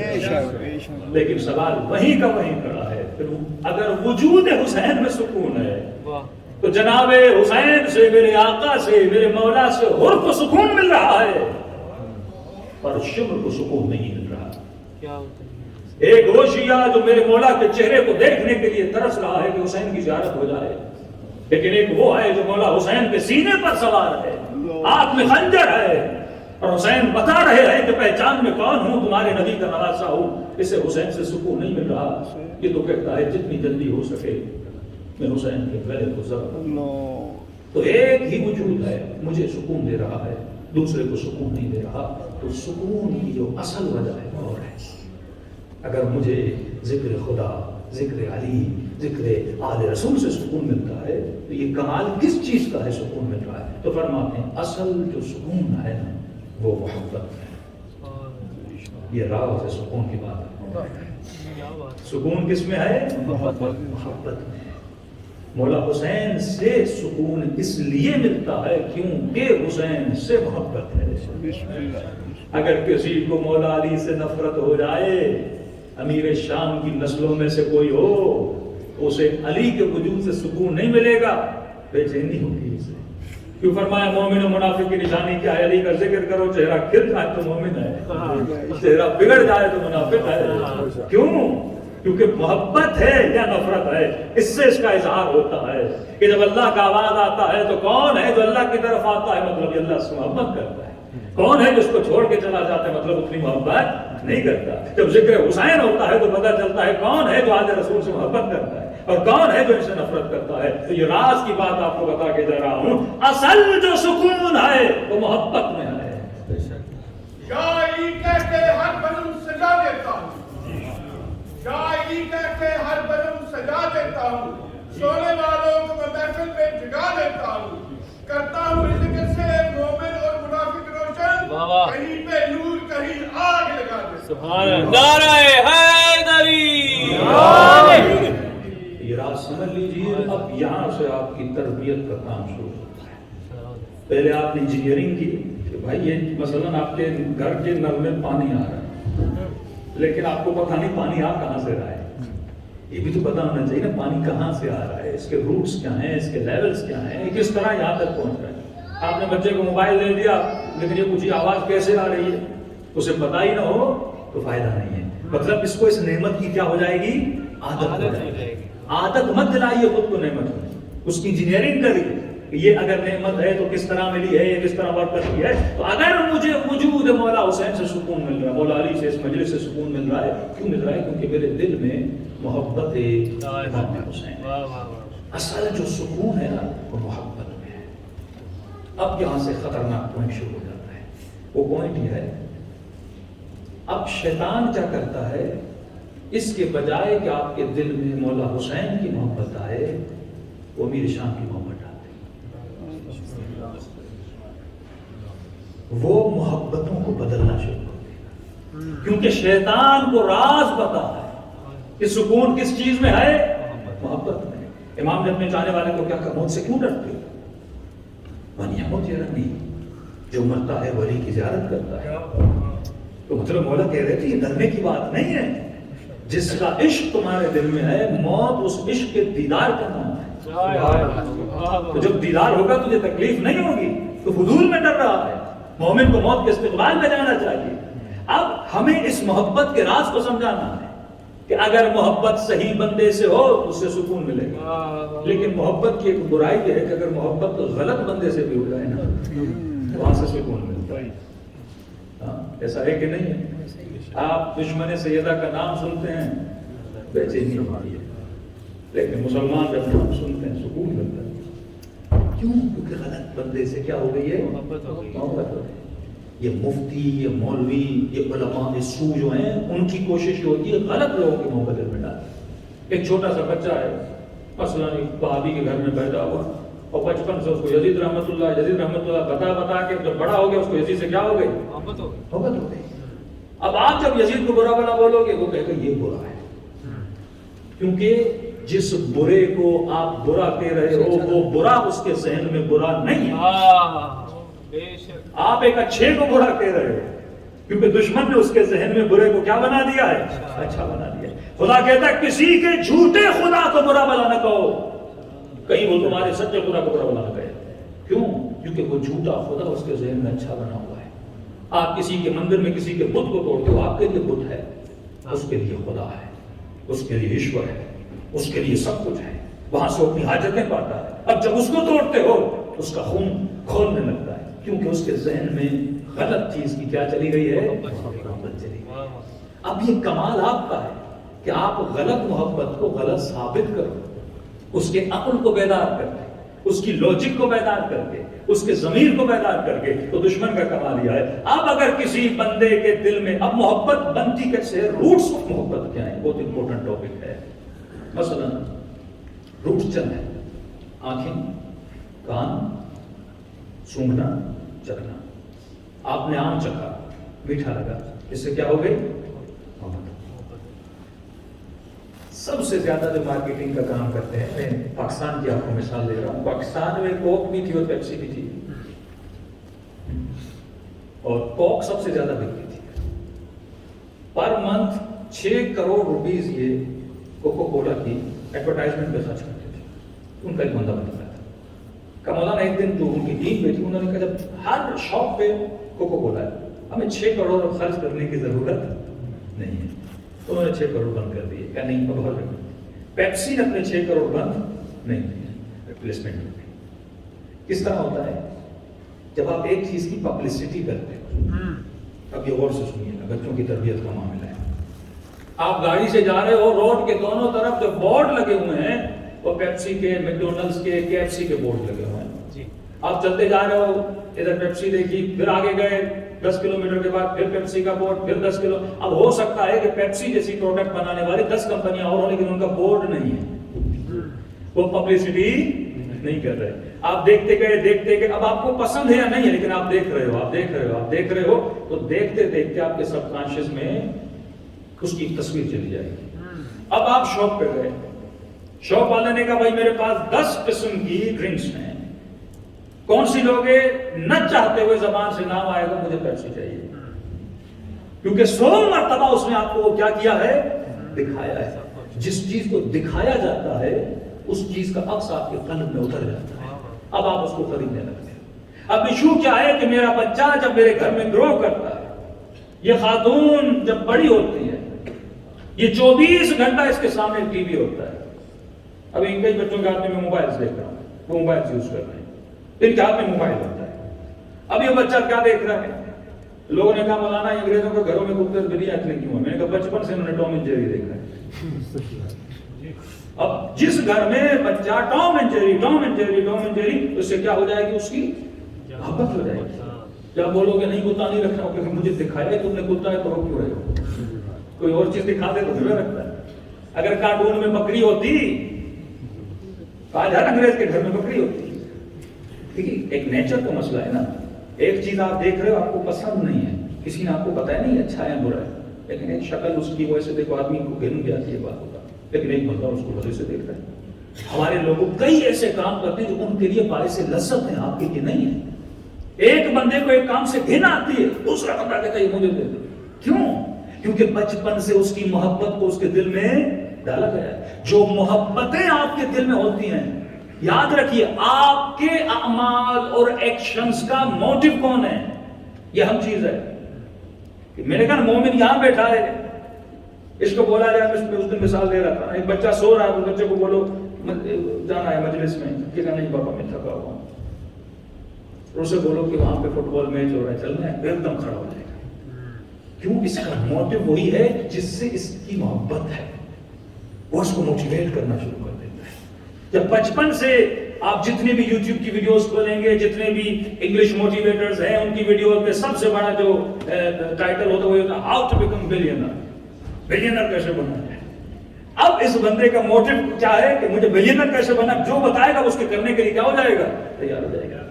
Speaker 2: لیکن سوال وہیں کا وہیں کھڑا ہے. اگر وجود حسین میں سکون ہے تو جناب حسین سے، میرے آقا سے، میرے مولا سے حر کو سکون مل رہا ہے، پر شمر کو سکون نہیں مل رہا. ایک وہ شیعہ جو میرے مولا کے چہرے کو دیکھنے کے لیے ترس رہا ہے کہ حسین کی زیارت ہو جائے، لیکن ایک وہ ہے جو مولا حسین کے سینے پر سوار ہے، ہاتھ میں خنجر ہے، اور حسین بتا رہے ہیں کہ پہچان میں کون ہوں، تمہارے نبی کا نواسا ہوں. اسے حسین سے سکون نہیں مل رہا. یہ تو کہتا ہے جتنی جلدی ہو سکے میں حسین کے گلے کو ضرب. تو ایک ہی وجود ہے مجھے سکون دے رہا ہے، دوسرے کو سکون نہیں دے رہا. تو سکون کی جو اصل وجہ ہے اور ہے. اگر مجھے ذکر خدا، ذکر علی، ذکر آل رسول سے سکون ملتا ہے تو یہ کمال کس چیز کا ہے سکون مل رہا ہے؟ تو فرماتے ہیں اصل جو سکون ہے نا وہ محبت ہے. یہ راز ہے سکون کی بات ہے. سکون کس میں ہے؟ محبت میں. مولا حسین سے سکون اس لیے ملتا ہے کیونکہ حسین سے محبت ہے. اگر کسی کو مولا علی سے نفرت ہو جائے، امیر شام کی نسلوں میں سے کوئی ہو، اسے علی کے وجود سے سکون نہیں ملے گا، بے چینی ہوگی اسے. کیوں فرمایا مومن و منافق کی نشانی کیا ہے؟ علی کا ذکر کرو، چہرہ کھل جائے تو مومن ہے، چہرہ بگڑ جائے تو منافق ہے. کیوں؟ کیونکہ محبت ہے یا نفرت ہے، اس سے اس کا اظہار ہوتا ہے کہ جب اللہ کا آواز آتا ہے تو کون ہے جو اللہ کی طرف آتا ہے؟ مطلب یہ اللہ سے محبت کرتا ہے. کون ہے جو اس کو چھوڑ کے چلا جاتا ہے؟ مطلب اتنی محبت نہیں کرتا. جب ذکر حسین ہوتا ہے تو پتہ چلتا ہے کون ہے جو آل رسول سے محبت کرتا ہے اور کون ہے جو ان سے نفرت کرتا ہے. تو یہ راز کی بات آپ کو بتا کے جا رہا ہوں. اصل جو سکون ہے وہ محبت میں ہے.
Speaker 3: یا علی کہہ کے ہر بلم سجا دیتا ہوں، یا علی کہہ کے ہر بلم سجا دیتا ہوں، سونے والوں کو میں محفل میں جگا دیتا ہوں، کرتا ہوں ذکر سے مومن اور منافق روشن، کہیں پہ نور کہیں آگ لگا دیتا.
Speaker 4: سبحان اللہ. نعرہ حیدری.
Speaker 1: یہ راز سمجھ لیجیے. اب یہاں سے آپ کی تربیت کا کام شروع ہوتا ہے. پہلے آپ نے انجینئرنگ کی کہ بھائی یہ مثلاً آپ کے گھر کے نل میں پانی آ رہا ہے، لیکن آپ کو پتہ نہیں پانی آ کہاں سے رہا ہے. یہ بھی تو پتہ ہونا چاہیے نا پانی کہاں سے آ رہا ہے، اس کے روٹس کیا ہیں، اس کے لیولز کیا ہیں، کس طرح یہاں تک پہنچ رہا ہے. آپ نے بچے کو موبائل دے دیا لیکن یہ پوچھی آواز کیسے آ رہی ہے، اسے پتہ ہی نہ ہو تو فائدہ نہیں ہے. مطلب اس کو اس نعمت کی کیا ہو جائے گی؟ عادت ہو جائے گی. عادت مت دلائیے خود کو نعمت میں، اس کی انجینئرنگ کریے کہ یہ اگر نعمت ہے تو کس طرح ملی ہے، یہ کس طرح ورک کرتی ہے. تو اگر مجھے وجود مولا حسین سے سکون مل رہا ہے، مولا علی سے، اس مجلس سے سکون مل رہا ہے، کیوں مل رہا ہے؟ کیونکہ میرے دل میں محبت امام حسین. اصل جو سکون ہے نا وہ محبت میں ہے. اب یہاں سے خطرناک پوائنٹ شروع ہو جاتا ہے. وہ پوائنٹ یہ ہے، اب شیطان کیا کرتا ہے، اس کے بجائے کہ آپ کے دل میں مولا حسین کی محبت آئے، وہ امیر شام کی محبت آتے ہیں. وہ محبتوں کو بدلنا شروع کر دے گا، کیونکہ شیطان کو راز پتا ہے کہ سکون کس چیز میں ہے؟ محبت میں. امام نے اپنے چاہنے والے کو کیا کہا؟ موت سے کیوں ڈرتے ہو؟ من یموت یرنی، جو مرتا ہے ولی کی زیارت کرتا ہے. تو مطلب مولا کہہ رہے تھے یہ ڈرنے کی بات نہیں ہے. جس کا عشق تمہارے دل میں ہے، موت اس عشق کے دیدار کا نام ہے. تو جب دیدار ہوگا تجھے تکلیف نہیں ہوگی. تو فضول میں ڈر رہا ہے. مومن کو موت کے استقبال میں جانا چاہیے. اب ہمیں اس محبت کے راز کو سمجھانا ہے کہ اگر محبت صحیح بندے سے ہو تو اس سے سکون ملے گا. لیکن محبت کی ایک برائی یہ ہے کہ اگر محبت غلط بندے سے بھی ہو جائے نا تو وہاں سے سکون ملتا ہے.
Speaker 2: ہاں ایسا ہے کہ نہیں ہے؟ آپ دشمن سیدہ کا نام سنتے ہیں بے چینی ہوتی ہے، لیکن مسلمان جب نام سنتے ہیں سکون ملتا ہے. کیوں؟ کیونکہ غلط بندے سے کیا ہو گئی ہے؟ محبت ہو گئی. یہ مفتی، یہ مولوی، یہ علماء، یہ سو جو ہیں، ان کی کوشش یہ ہوتی ہے غلط لوگوں کی محبت میں ڈالیں. ایک چھوٹا سا بچہ ہے مثلا بھابھی کے گھر میں پیدا ہوا اور بچپن سے اس کو یزید رحمت اللہ بتا کے جب بڑا ہو گیا اس کو یزید سے کیا ہو گئی؟ محبت ہو گئی. اب آپ جب یزید کو برا بنا بولو گے وہ کہے گا یہ برا ہے، کیونکہ جس برے کو آپ برا کہہ رہے ہو وہ برا اس کے ذہن میں برا نہیں ہے. آپ ایک اچھے کو برا کہہ رہے ہو کیونکہ دشمن نے اس کے ذہن میں برے کو کیا بنا دیا ہے؟ اچھا بنا دیا. خدا کہتا ہے کسی کے جھوٹے خدا کو برا بلا نہ کہو، کہیں وہ تمہارے سچے خدا کو برا بلا نہ کہے. کیوں؟ کیونکہ وہ جھوٹا خدا اس کے ذہن میں اچھا بنا ہوا ہے. آپ کسی کے مندر میں کسی کے بت کو توڑتے ہو، آپ کے لیے بت ہے، اس کے لیے خدا ہے، اس کے لیے ایشور ہے، اس کے لیے سب کچھ ہے، وہاں سے اپنی حاجتیں پاتا ہے. اب جب اس کو توڑتے ہو اس کا خون کھولنے لگتا ہے، کیونکہ اس کے ذہن میں غلط چیز کی کیا چلی گئی ہے؟ محبت چلی گئی. اب یہ کمال آپ کا ہے کہ آپ غلط محبت کو غلط ثابت کرو، اس کے عقل کو بیدار کر کے، اس کی لوجک کو بیدار کر کے، اس کے ضمیر کو بیدار کر کے. تو دشمن کا کمال یہ ہے. اب اگر کسی بندے کے دل میں اب محبت بنتی کیسے ہے؟ روٹس آف محبت کیا ہے؟ بہت امپورٹنٹ ٹاپک ہے. مثلا روٹس چند ہیں: آنکھیں، کان، سونگھنا، چکھنا. آپ نے آم چکھا، میٹھا لگا، اس سے کیا ہو گئی؟ سب سے زیادہ جو مارکیٹنگ کا کام کرتے ہیں، میں پاکستان کی آپ کو مثال دے رہا ہوں. پاکستان میں کوک بھی تھی اور پیپسی بھی تھی، اور کوک سب سے زیادہ بکتی تھی. پر منتھ 6 کروڑ روپیز یہ کوکو کولا کی ایڈورٹائزمنٹ پہ خرچ کرتے تھے. ان کا ایک بندہ بن رہا تھا. مولانا ایک دن جو ان کی ٹیم پہ تھی، انہوں نے کہا جب ہر شاپ پہ کوکو کولا ہے، ہمیں 6 کروڑ خرچ کرنے کی ضرورت نہیں ہے. تو انہوں نے 6 کروڑ بند کر دیے. کیا نہیں؟ اب اور پیپسی نے اپنے 6 کروڑ بند نہیں کیے، ریپلیسمنٹ میں. کس طرح ہوتا ہے جب آپ ایک چیز کی پبلسٹی کرتے ہو؟ اب یہ غور سے سنیے گا، بچوں کی تربیت کا معاملہ ہے. آپ گاڑی سے جا رہے ہو، روڈ کے دونوں طرف جو بورڈ لگے ہوئے ہیں وہ پیپسی کے، میکڈونلڈس کے، KFC کے بورڈ لگے ہوئے ہیں. آپ چلتے جا رہے ہو، ادھر پیپسی دیکھی، پھر آگے گئے 10 کلومیٹر کے بعد پھر پیپسی کا بورڈ، پھر 10 کلو. اب ہو سکتا ہے کہ پیپسی جیسی پروڈکٹ بنانے والی 10 کمپنیاں اور ہوں، لیکن ان کا بورڈ نہیں ہے، وہ پبلسٹی نہیں کر رہے. آپ دیکھتے گئے، اب آپ کو پسند ہے یا نہیں ہے، لیکن آپ دیکھ رہے ہو تو دیکھتے دیکھتے آپ کے سب کانشیس میں اس کی تصویر چلی جائے گی. اب آپ شاپ پہ گئے، شاپ والے نے کہا بھائی میرے پاس 10 قسم کی ڈرنکس ہیں، کون سی لوگے؟ نہ چاہتے ہوئے زبان سے نام آئے گا مجھے پیپسی چاہیے، کیونکہ 100 مرتبہ اس نے آپ کو کیا کیا ہے؟ دکھایا ہے. جس چیز کو دکھایا جاتا ہے اس چیز کا عکس آپ کے قلب میں اتر جاتا ہے. اب آپ اس کو خریدنے لگتے ہیں. اب ایشو کیا ہے کہ میرا بچہ جب میرے گھر میں گرو کرتا ہے، یہ خاتون جب بڑی ہوتی ہے، یہ 24 گھنٹہ اس کے سامنے ٹی وی ہوتا ہے. ابھی کئی بچوں کے ہاتھ میں موبائل دیکھ رہا ہوں، وہ موبائل یوز کر رہے ہیں، ان کے ہاتھ میں موبائل ہوتا ہے. اب یہ بچہ کیا دیکھ رہا ہے؟ لوگوں نے کہا مولانا انگریزوں کے گھروں میں کتے بلی اتنے کیوں ہیں؟ میں نے کہا بچپن سے انہوں نے ٹام اینڈ جیری دیکھا ہے. اب جس گھر میں بچہ ٹام اینڈ جیری، اس سے کیا ہو جائے گی؟ اس کی محبت ہو جائے گی. جب بولو گے نہیں کتا نہیں رکھنا، کیونکہ مجھے دکھایا ہے تم نے کتا ہے تو رو کیوں رہے ہو؟ کوئی اور چیز دکھا دے تو بھلا رکھتا ہے. اگر کارٹون میں بکری ہوتی، آج ہر انگریز کے گھر میں بکری ہوتی. ایک نیچر کا مسئلہ ہے نا. ایک چیز آپ دیکھ رہے ہو، آپ کو پسند نہیں ہے، کسی نے آپ کو بتایا نہیں اچھا ہے برا ہے، لیکن ایک شکل اس کی وجہ سے دیکھو آدمی کو گھن بھی آتی ہے بات ہوتا، لیکن ایک بندہ اس کو وجہ سے دیکھ رہا ہے. ہمارے لوگ کئی ایسے کام کرتے ہیں جو ان کے لیے باعث لذت ہیں، آپ کے لیے نہیں ہے. ایک بندے کو ایک کام سے گھن آتی ہے، دوسرا بندہ کہتا ہے یہ مجھے دے دو. کیوں؟ کیونکہ بچپن سے اس کی محبت کو اس کے دل میں ڈالا گیا ہے. جو محبتیں آپ کے دل میں ہوتی ہیں، یاد رکھیے آپ کے اعمال اور ایکشنز کا موٹیو کون ہے؟ یہ ہم چیز ہے. میں نے کہا مومن یہاں بیٹھا ہے، اس کو بولا جائے، میں اس دن مثال دے رہا تھا، ایک بچہ سو رہا ہے، اس بچے کو بولو جانا ہے مجلس میں، کہا نہیں پاپا میں تھکا ہوا ہوں. اسے بولو کہ وہاں پہ فٹ بال میچ ہو رہا ہے، چلنا ہے، ایک دم کھڑا ہو جائے گا. کیوں؟ اس کا موٹو وہی ہے جس سے اس کی محبت ہے، وہ اس کو موٹیویٹ کرنا شروع کر دیتا ہے۔ جب بچپن سے آپ جتنے بھی یوٹیوب کی ویڈیوز کھولیں گے، جتنے بھی انگلش موٹیویٹرز ہیں ان کی ویڈیوز میں سب سے بڑا جو ٹائٹل ہوتا ہے وہ ہوتا ہے how to become billionaire, billionaire کیسے بننا ہے۔ اب اس بندے کا موٹو کیا ہے کہ مجھے بلینئر کیسے بننا، جو بتائے گا اس کے کرنے کے لیے کیا ہو جائے گا، تیار ہو جائے گا۔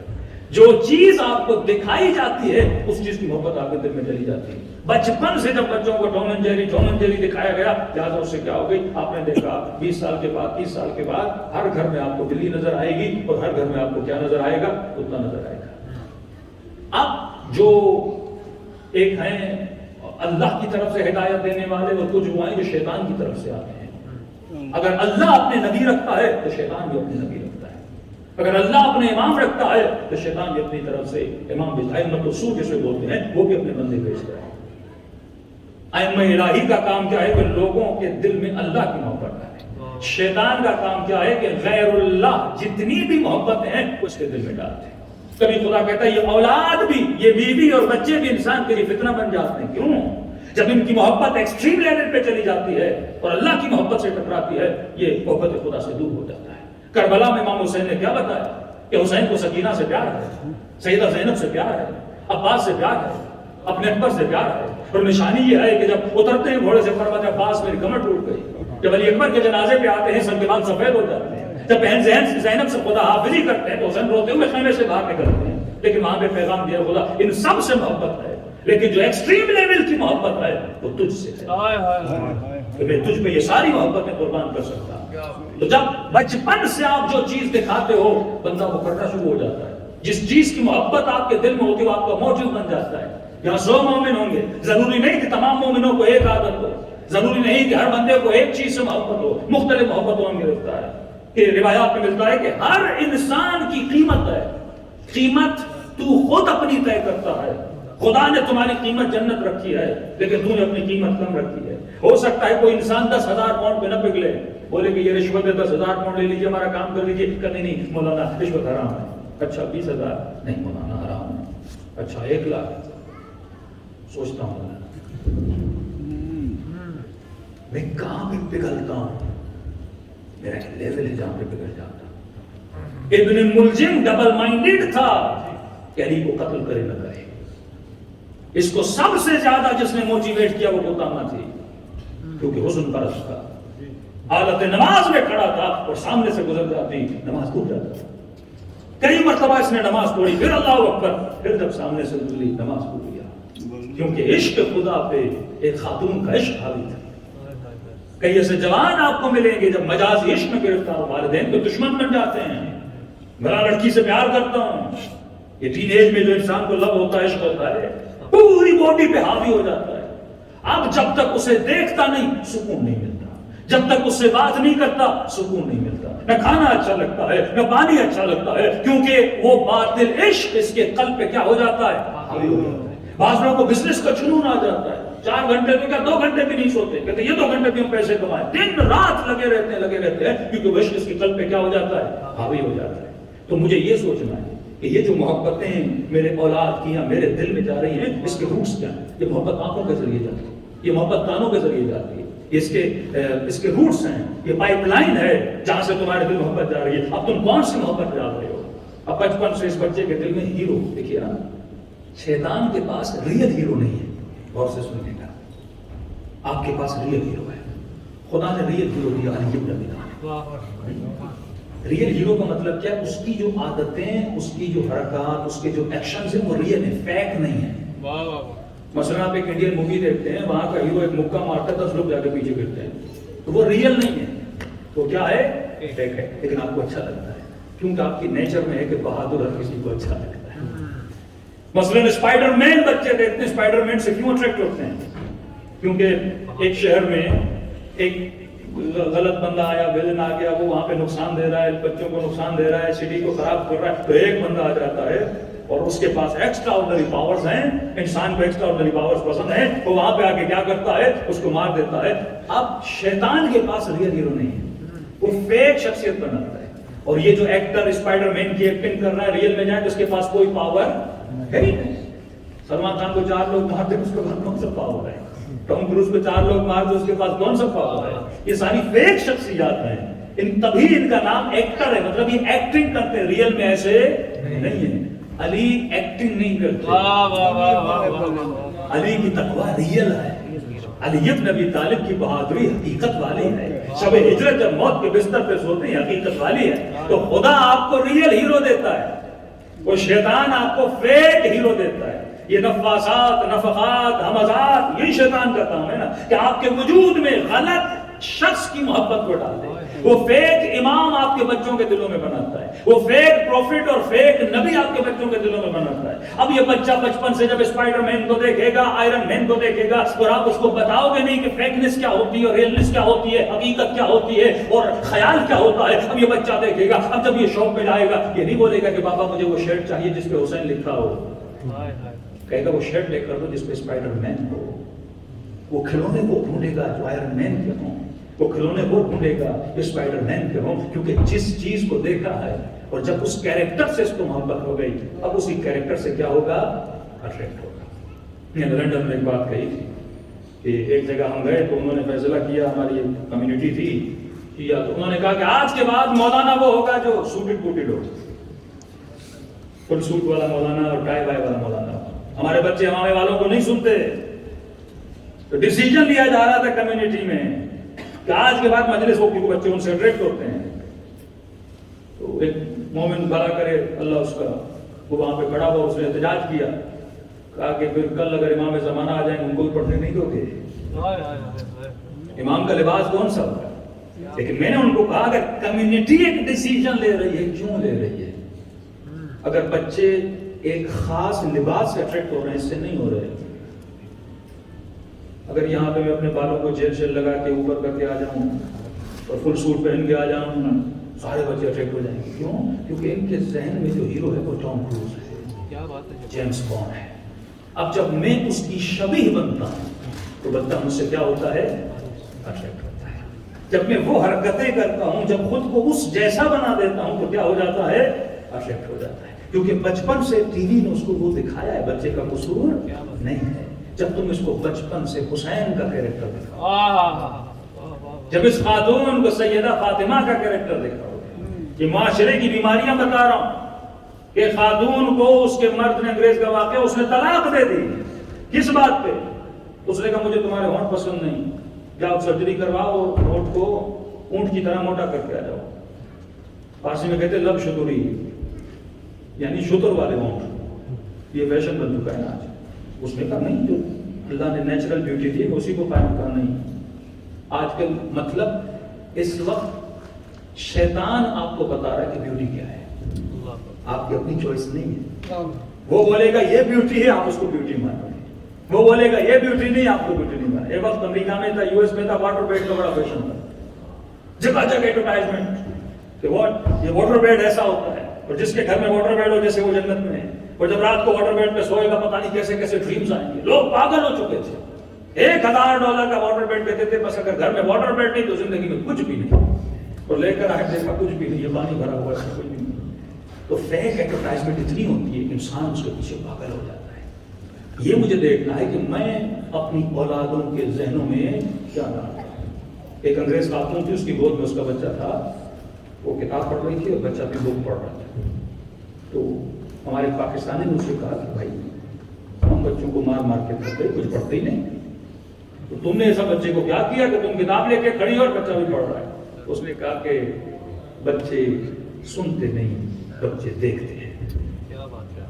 Speaker 2: جو چیز آپ کو دکھائی جاتی ہے اس چیز کی محبت آپ کے دل میں چلی جاتی ہے۔ بچپن سے جب بچوں کو ٹام اینڈ جیری دکھایا گیا، لہٰذا اس سے کیا ہو گئی، آپ نے دیکھا 20 سال کے بعد 30 سال کے بعد ہر گھر میں آپ کو بلی نظر آئے گی، اور ہر گھر میں آپ کو کیا نظر آئے گا، کتا نظر آئے گا۔ اب جو ایک ہیں اللہ کی طرف سے ہدایت دینے والے، اور کچھ وہ ہیں جو شیطان کی طرف سے آتے ہیں۔ اگر اللہ اپنے نبی رکھتا ہے تو شیطان بھی اپنے نبی رکھتا ہے، اگر اللہ اپنے امام رکھتا ہے تو شیطان بھی اپنی طرف سے امام ائمۃ السوء جسے بولتے ہیں وہ بھی اپنے بندے بھیجتا ہے۔ ائمہ الہی کا کام کیا ہے کہ لوگوں کے دل میں اللہ کی محبت ڈالے، شیطان کا کام کیا ہے کہ غیر اللہ جتنی بھی محبتیں ہیں اس کے دل میں ڈالتے ہیں۔ کبھی خدا کہتا ہے یہ اولاد بھی، یہ بیوی اور بچے بھی انسان کے لیے فتنہ بن جاتے ہیں۔ کیوں؟ جب ان کی محبت ایکسٹریم لیول پہ چلی جاتی ہے اور اللہ کی محبت سے ٹکراتی ہے، یہ محبت خدا سے دور ہو جاتا ہے۔ کربلا میں امام حسین نے کیا بتایا کہ حسین کو سکینہ سے پیار ہے، سیدہ زینب سے پیار ہے، عباس سے پیار ہے، اپنے اکبر سے پیار ہے، اور نشانی یہ ہے کہ جب اترتے ہیں گھوڑے سے فرماتے ہیں عباس میری کمر ٹوٹ گئی۔ جب علی اکبر کے جنازے پہ آتے ہیں سب کے بال سفید ہو جاتے ہیں۔ جب بہن زینب سے خدا حافظی کرتے ہیں تو حسین روتے ہوئے خیمے سے باہر نکلتے ہیں، لیکن وہاں پہ پیغام دیا خدا ان سب سے محبت ہے، لیکن جو ایکسٹریم لیول کی محبت ہے وہ تجھ سے ہے، کہ میں تجھ پہ یہ ساری محبتیں قربان کر سکتا ہوں۔ تو جب بچپن سے آپ جو چیز دکھاتے ہو بندہ وہ کرنا شروع ہو جاتا ہے۔ جس چیز کی محبت آپ کے دل میں ہوتی ہے وہ آپ کا موٹیو بن جاتا ہے۔ یہاں 100 مومن ہوں گے، ضروری نہیں کہ تمام مومنوں کو ایک عادت ہو، ضروری نہیں کہ ہر بندے کو ایک چیز سے محبت ہو، مختلف محبتوں میں گرفتار ہے۔ کہ روایات میں ملتا ہے کہ ہر انسان کی قیمت ہے، قیمت تو خود اپنی طے کرتا ہے۔ خدا نے تمہاری قیمت جنت رکھی ہے لیکن تو نے اپنی قیمت کم رکھی ہے۔ ہو سکتا ہے کوئی انسان 10,000 پاؤنڈ پہ نہ پگھلے، بولے کہ یہ رشوت ہے 10,000 پاؤنڈ لے لیجیے ہمارا کام کر لیجیے، کہ نہیں مولانا رشوت حرام ہے۔ اچھا 20,000 نہیں مولانا حرام ہے۔ اچھا 1,00,000 سوچتا ہوں میں کہاں پہ پگھلتا ہوں، میرا لیول ہے جہاں پہ پگھل جاتا ہوں۔ ابن ملجم ڈبل مائنڈیڈ تھا کہ علی کو قتل کرے نہ کرے۔ اس کو سب سے زیادہ جس نے موٹیویٹ کیا وہ قطامہ تھی، کیونکہ حسن پرست تھا، حالت نماز میں کھڑا تھا اور سامنے سے گزر جاتی نماز ٹوٹ جاتا تھا۔ کئی مرتبہ اس نے نماز توڑی، پھر اللہ اکبر، پھر جب سامنے سے گزری نماز ٹوٹ گیا، کیونکہ عشق خدا پہ ایک خاتون کا عشق حاوی تھا۔ کئی ایسے جوان آپ کو ملیں گے جب مجازی عشق میں گرفتار ہو، والدین تو دشمن بن جاتے ہیں، میں لڑکی سے پیار کرتا ہوں، یہ ٹین ایج میں جو انسان کو لو ہوتا ہے، عشق ہوتا ہے، پوری باڈی پہ حاوی ہو جاتا ہے۔ اب جب تک اسے دیکھتا نہیں سکون نہیں ملتا، جب تک اس سے بات نہیں کرتا سکون نہیں ملتا، نہ کھانا اچھا لگتا ہے نہ پانی اچھا لگتا ہے، کیونکہ وہ باطل عشق اس کے قلب پہ کیا ہو جاتا ہے، حاوی ہو جاتا ہے۔ بعض لوگوں کو بزنس کا جنون آ جاتا ہے، 4 گھنٹے میں کیا 2 گھنٹے بھی نہیں سوتے، کہتے ہیں یہ 2 گھنٹے بھی ہم پیسے کمائیں، دن رات لگے رہتے ہیں کیونکہ وہ عشق اس کے قلب پہ کیا ہو جاتا ہے، حاوی ہو جاتا ہے۔ تو مجھے یہ سوچنا ہے کہ یہ جو محبتیں میرے اولاد کی یا میرے دل میں جا رہی ہیں اس کے روٹس کیا ہیں۔ یہ محبت آنکھوں کے ذریعے جاتی ہے، یہ محبت کانوں کے ذریعے جاتی ہے، اس کے روٹس ہیں، یہ پائپ لائن ہے جہاں سے تمہارے دل محبت جا رہی ہے۔ اب تم کون سی محبت ڈال رہے ہو؟ اب بچپن سے اس بچے کے دل میں ہیرو، دیکھیے نا شیطان کے پاس ریئل ہیرو نہیں ہے، غور سے سنیے گا، آپ کے پاس ریئل ہیرو ہے۔ خدا نے ریئل ہیرو دیا علی بن ابی طالب۔ ریئل ہیرو کا مطلب کیا ہے؟ اس کی جو عادتیں، اس کی جو حرکات، اس کے جو ایکشنز ہیں وہ ریئل ہیں، فیک نہیں ہیں۔ مثلا آپ ایک انڈین مووی دیکھتے ہیں، وہاں کا ہیرو ایک مکہ مارتا ہے 10 لوگ جا کے پیچھے گرتے ہیں، تو وہ ریئل نہیں ہے، وہ کیا ہے، فیک ہے، لیکن آپ کو اچھا لگتا ہے کیونکہ آپ کی نیچر میں ہے کہ بہادر ہر کسی کو اچھا لگتا ہے۔ مثلا اسپائڈر مین بچے دیکھتے ہیں، اسپائڈر مین سے کیوں اٹریکٹ ہوتے ہیں؟ کیونکہ ایک شہر میں ایک غلط بندہ آیا، ویلن آ گیا، وہ وہاں پہ نقصان دے رہا ہے، بچوں کو نقصان دے رہا ہے، سٹی کو خراب کر رہا ہے، تو ایک بندہ آ جاتا ہے اور اس کے پاس ایکسٹرا آرڈنری پاورز ہیں، انسان کو ایکسٹرا آرڈنری پاورز پسند ہیں، وہ وہاں پہ آ کے کیا کرتا ہے، اس کو مار دیتا ہے۔ اب شیطان کے پاس ریئل ہیرو نہیں ہے، وہ فیک شخصیت بناتا ہے، اور یہ جو ایکٹر اسپائڈر مین کی ایکٹنگ کر رہا ہے ریئل میں جائے تو اس کے پاس کوئی پاور ہے ہی نہیں۔ سلمان خان کو 4 لوگ مارتے اس کے بعد کون سا پاور ہے؟ ٹام کروز کو 4 لوگ مارتے اس کے پاس کون سا پاور ہے؟ یہ ساری فیک شخصیات ہیں. تبھی ان کا نام ایکٹر ہے، مطلب یہ ایکٹنگ کرتے ہیں، ریئل میں ایسے نہیں ہے. علی ایکٹنگ نہیں کرتے. علی کی تقوی ریئل ہے. علی ابن ابی طالب کی بہادری حقیقت والی ہے. شب ہجرت جب موت کے بستر پہ سوتے ہیں حقیقت والی ہے. تو خدا آپ کو ریئل ہیرو دیتا ہے، وہ شیطان آپ کو فیک ہیرو دیتا ہے. یہ نفاسات، نفقات، ہمزات، یہی شیطان کا کام ہے نا کہ آپ کے وجود میں غلط شخص کی محبت کو ڈال دے. وہ فیک امام آپ کے بچوں کے دلوں میں بناتا ہے، وہ فیک پروفٹ اور فیک نبی آپ کے بچوں کے دلوں میں بناتا ہے. اب یہ بچہ بچپن سے جب اسپائڈر مین کو دیکھے گا، آئرن مین کو دیکھے گا، اور آپ اس کو بتاؤ گے نہیں کہ فیکنس کیا ہوتی ہے اور ریئلنس کیا ہوتی ہے، حقیقت کیا ہوتی ہے اور خیال کیا ہوتا ہے. اب یہ بچہ دیکھے گا، اب جب یہ شوق میں جائے گا، یہ نہیں بولے گا کہ بابا مجھے وہ شرٹ چاہیے جس پہ حسین لکھا ہو. کہے گا وہ شرٹ لے کر دو جس پہ اسپائڈر مین ہو. وہ کھلونے کو ڈھونڈے گا جو آئرن مین کے ہوں، وہ کھلونے کو ڈھونڈے گا جو اسپائڈر مین کے ہوں، کیونکہ جس چیز کو دیکھا ہے اور جب اس کیریکٹر سے اس کو محبت ہو گئی، اب اسی کیریکٹر سے کیا ہوگا؟ اٹریکٹ ہوگا. میں نے لندن میں ایک بات کہی تھی کہ ایک جگہ ہم گئے تو انہوں نے فیصلہ کیا، ہماری ایک کمیونٹی تھی کیا، تو انہوں نے کہا کہ آج کے بعد مولانا وہ ہوگا جو سوٹڈ بوٹڈ ہو، فل سوٹ والا مولانا اور ٹائی وائی والا مولانا. ہمارے بچے ہمارے والوں کو نہیں سنتے. تو ڈیسیجن لیا جا رہا تھا کمیونٹی میں کہ آج کے بعد مجلس ہو، کیونکہ بچے ان سے اٹریکٹ ہوتے ہیں. تو ایک مومن بھلا کرے اللہ اس کا، وہ وہاں پہ کھڑا ہوا، اس نے احتجاج کیا، کہا کہ پھر کل اگر امام زمانہ آ جائیں ان کو بھی پڑھنے نہیں دو گے. امام کا لباس کون سا ہوگا؟ لیکن میں نے ان کو کہا اگر کمیونٹی ایک ڈیسیجن لے رہی ہے، کیوں لے رہی ہے؟ اگر بچے ایک خاص لباس سے اٹریکٹ ہو رہے ہیں، اس سے نہیں ہو رہے. اگر یہاں پہ میں اپنے بالوں کو جیل شیل لگا کے اوپر کر کے آ جاؤں اور فل سوٹ پہن کے آ جاؤں، سارے بچے اٹریکٹ ہو جائیں گے. کیوں؟ کیونکہ ان کے ذہن میں جو ہیرو ہے وہ ٹام کروز ہے، جیمس بانڈ ہے. اب جب میں اس کی شبیہ بنتا ہوں تو بچہ مجھ سے کیا ہوتا ہے؟ اٹریکٹ ہوتا ہے. جب میں وہ حرکتیں کرتا ہوں، جب خود کو اس جیسا بنا دیتا ہوں تو کیا ہو جاتا ہے؟ اٹریکٹ ہو جاتا ہے. کیونکہ بچپن سے ٹی وی نے اس کو وہ دکھایا ہے، بچے کا قصور نہیں ہے. جب تم اس کو بچپن سے حسین کا کیریکٹر دکھاؤ، جب اس خاتون کو سیدہ فاطمہ کا کیریکٹر دکھاؤ، یہ معاشرے کی بیماریاں بتا رہا ہوں کہ خاتون کو اس کے مرد نے، انگریز کا واقعہ، اس نے طلاق دے دی. کس بات پہ؟ اس نے کہا مجھے تمہارے ہونٹ پسند نہیں، جاؤ سرجری کرواؤ اور ہونٹ کو اونٹ کی طرح موٹا کر کے آ جاؤ. فارسی میں کہتے لب شتوری، یعنی شتر والے ہونٹ. یہ فیشن بن چکا ہے آج. اس نے کہا نہیں، جو اللہ نے نیچرل بیوٹی دی اسی کو قائم کرنا. نہیں، آج کل مطلب اس وقت شیطان آپ کو بتا رہا ہے کہ بیوٹی کیا ہے، آپ کی اپنی چوائس نہیں ہے. وہ بولے گا یہ بیوٹی ہے، آپ اس کو بیوٹی مانو. وہ بولے گا یہ بیوٹی نہیں، آپ کو بیوٹی نہیں مانو. ایک وقت امریکہ میں تھا، یو ایس میں تھا، واٹر بیڈ کا بڑا فیشن تھا. جگہ جگہ ایڈورٹائزمنٹ کہ یہ واٹر بیڈ ایسا ہوتا ہے، اور جس کے گھر میں واٹر بیڈ ہو جیسے وہ جنت میں ہے. اور جب رات کو واٹر بیڈ پہ سوئے گا پتہ نہیں کیسے کیسے ڈریمز آئیں گے. لوگ پاگل ہو چکے تھے. $1000 کا واٹر بیڈ کہتے تھے، بس اگر گھر میں واٹر بیڈ نہیں تو زندگی میں کچھ بھی نہیں. اور لے کر آئے دیکھا کچھ بھی نہیں، یہ پانی بھرا ہوا ہے، کچھ بھی نہیں. تو فیک ایڈورٹائزمنٹ اتنی ہوتی ہے کہ انسان اس کے پیچھے پاگل ہو جاتا ہے. یہ مجھے دیکھنا ہے کہ میں اپنی اولادوں کے ذہنوں میں کیا ڈالتا ہوں. ایک انگریز خاتون تھی، اس کی گود میں اس کا بچہ تھا. وہ کتاب پڑھ رہی تھی اور بچہ بھی بک پڑھ رہا تھا. تو ہمارے پاکستانی نے اس سے کہا کہ بھائی ہم بچوں کو مار مار کے پڑھتے، کچھ پڑھتے ہی نہیں، تو تم نے ایسا بچے کو کیا کیا کہ تم کتاب لے کے کھڑی اور بچہ بھی پڑھ رہا ہے. اس نے کہا کہ بچے سنتے نہیں، بچے دیکھتے ہیں.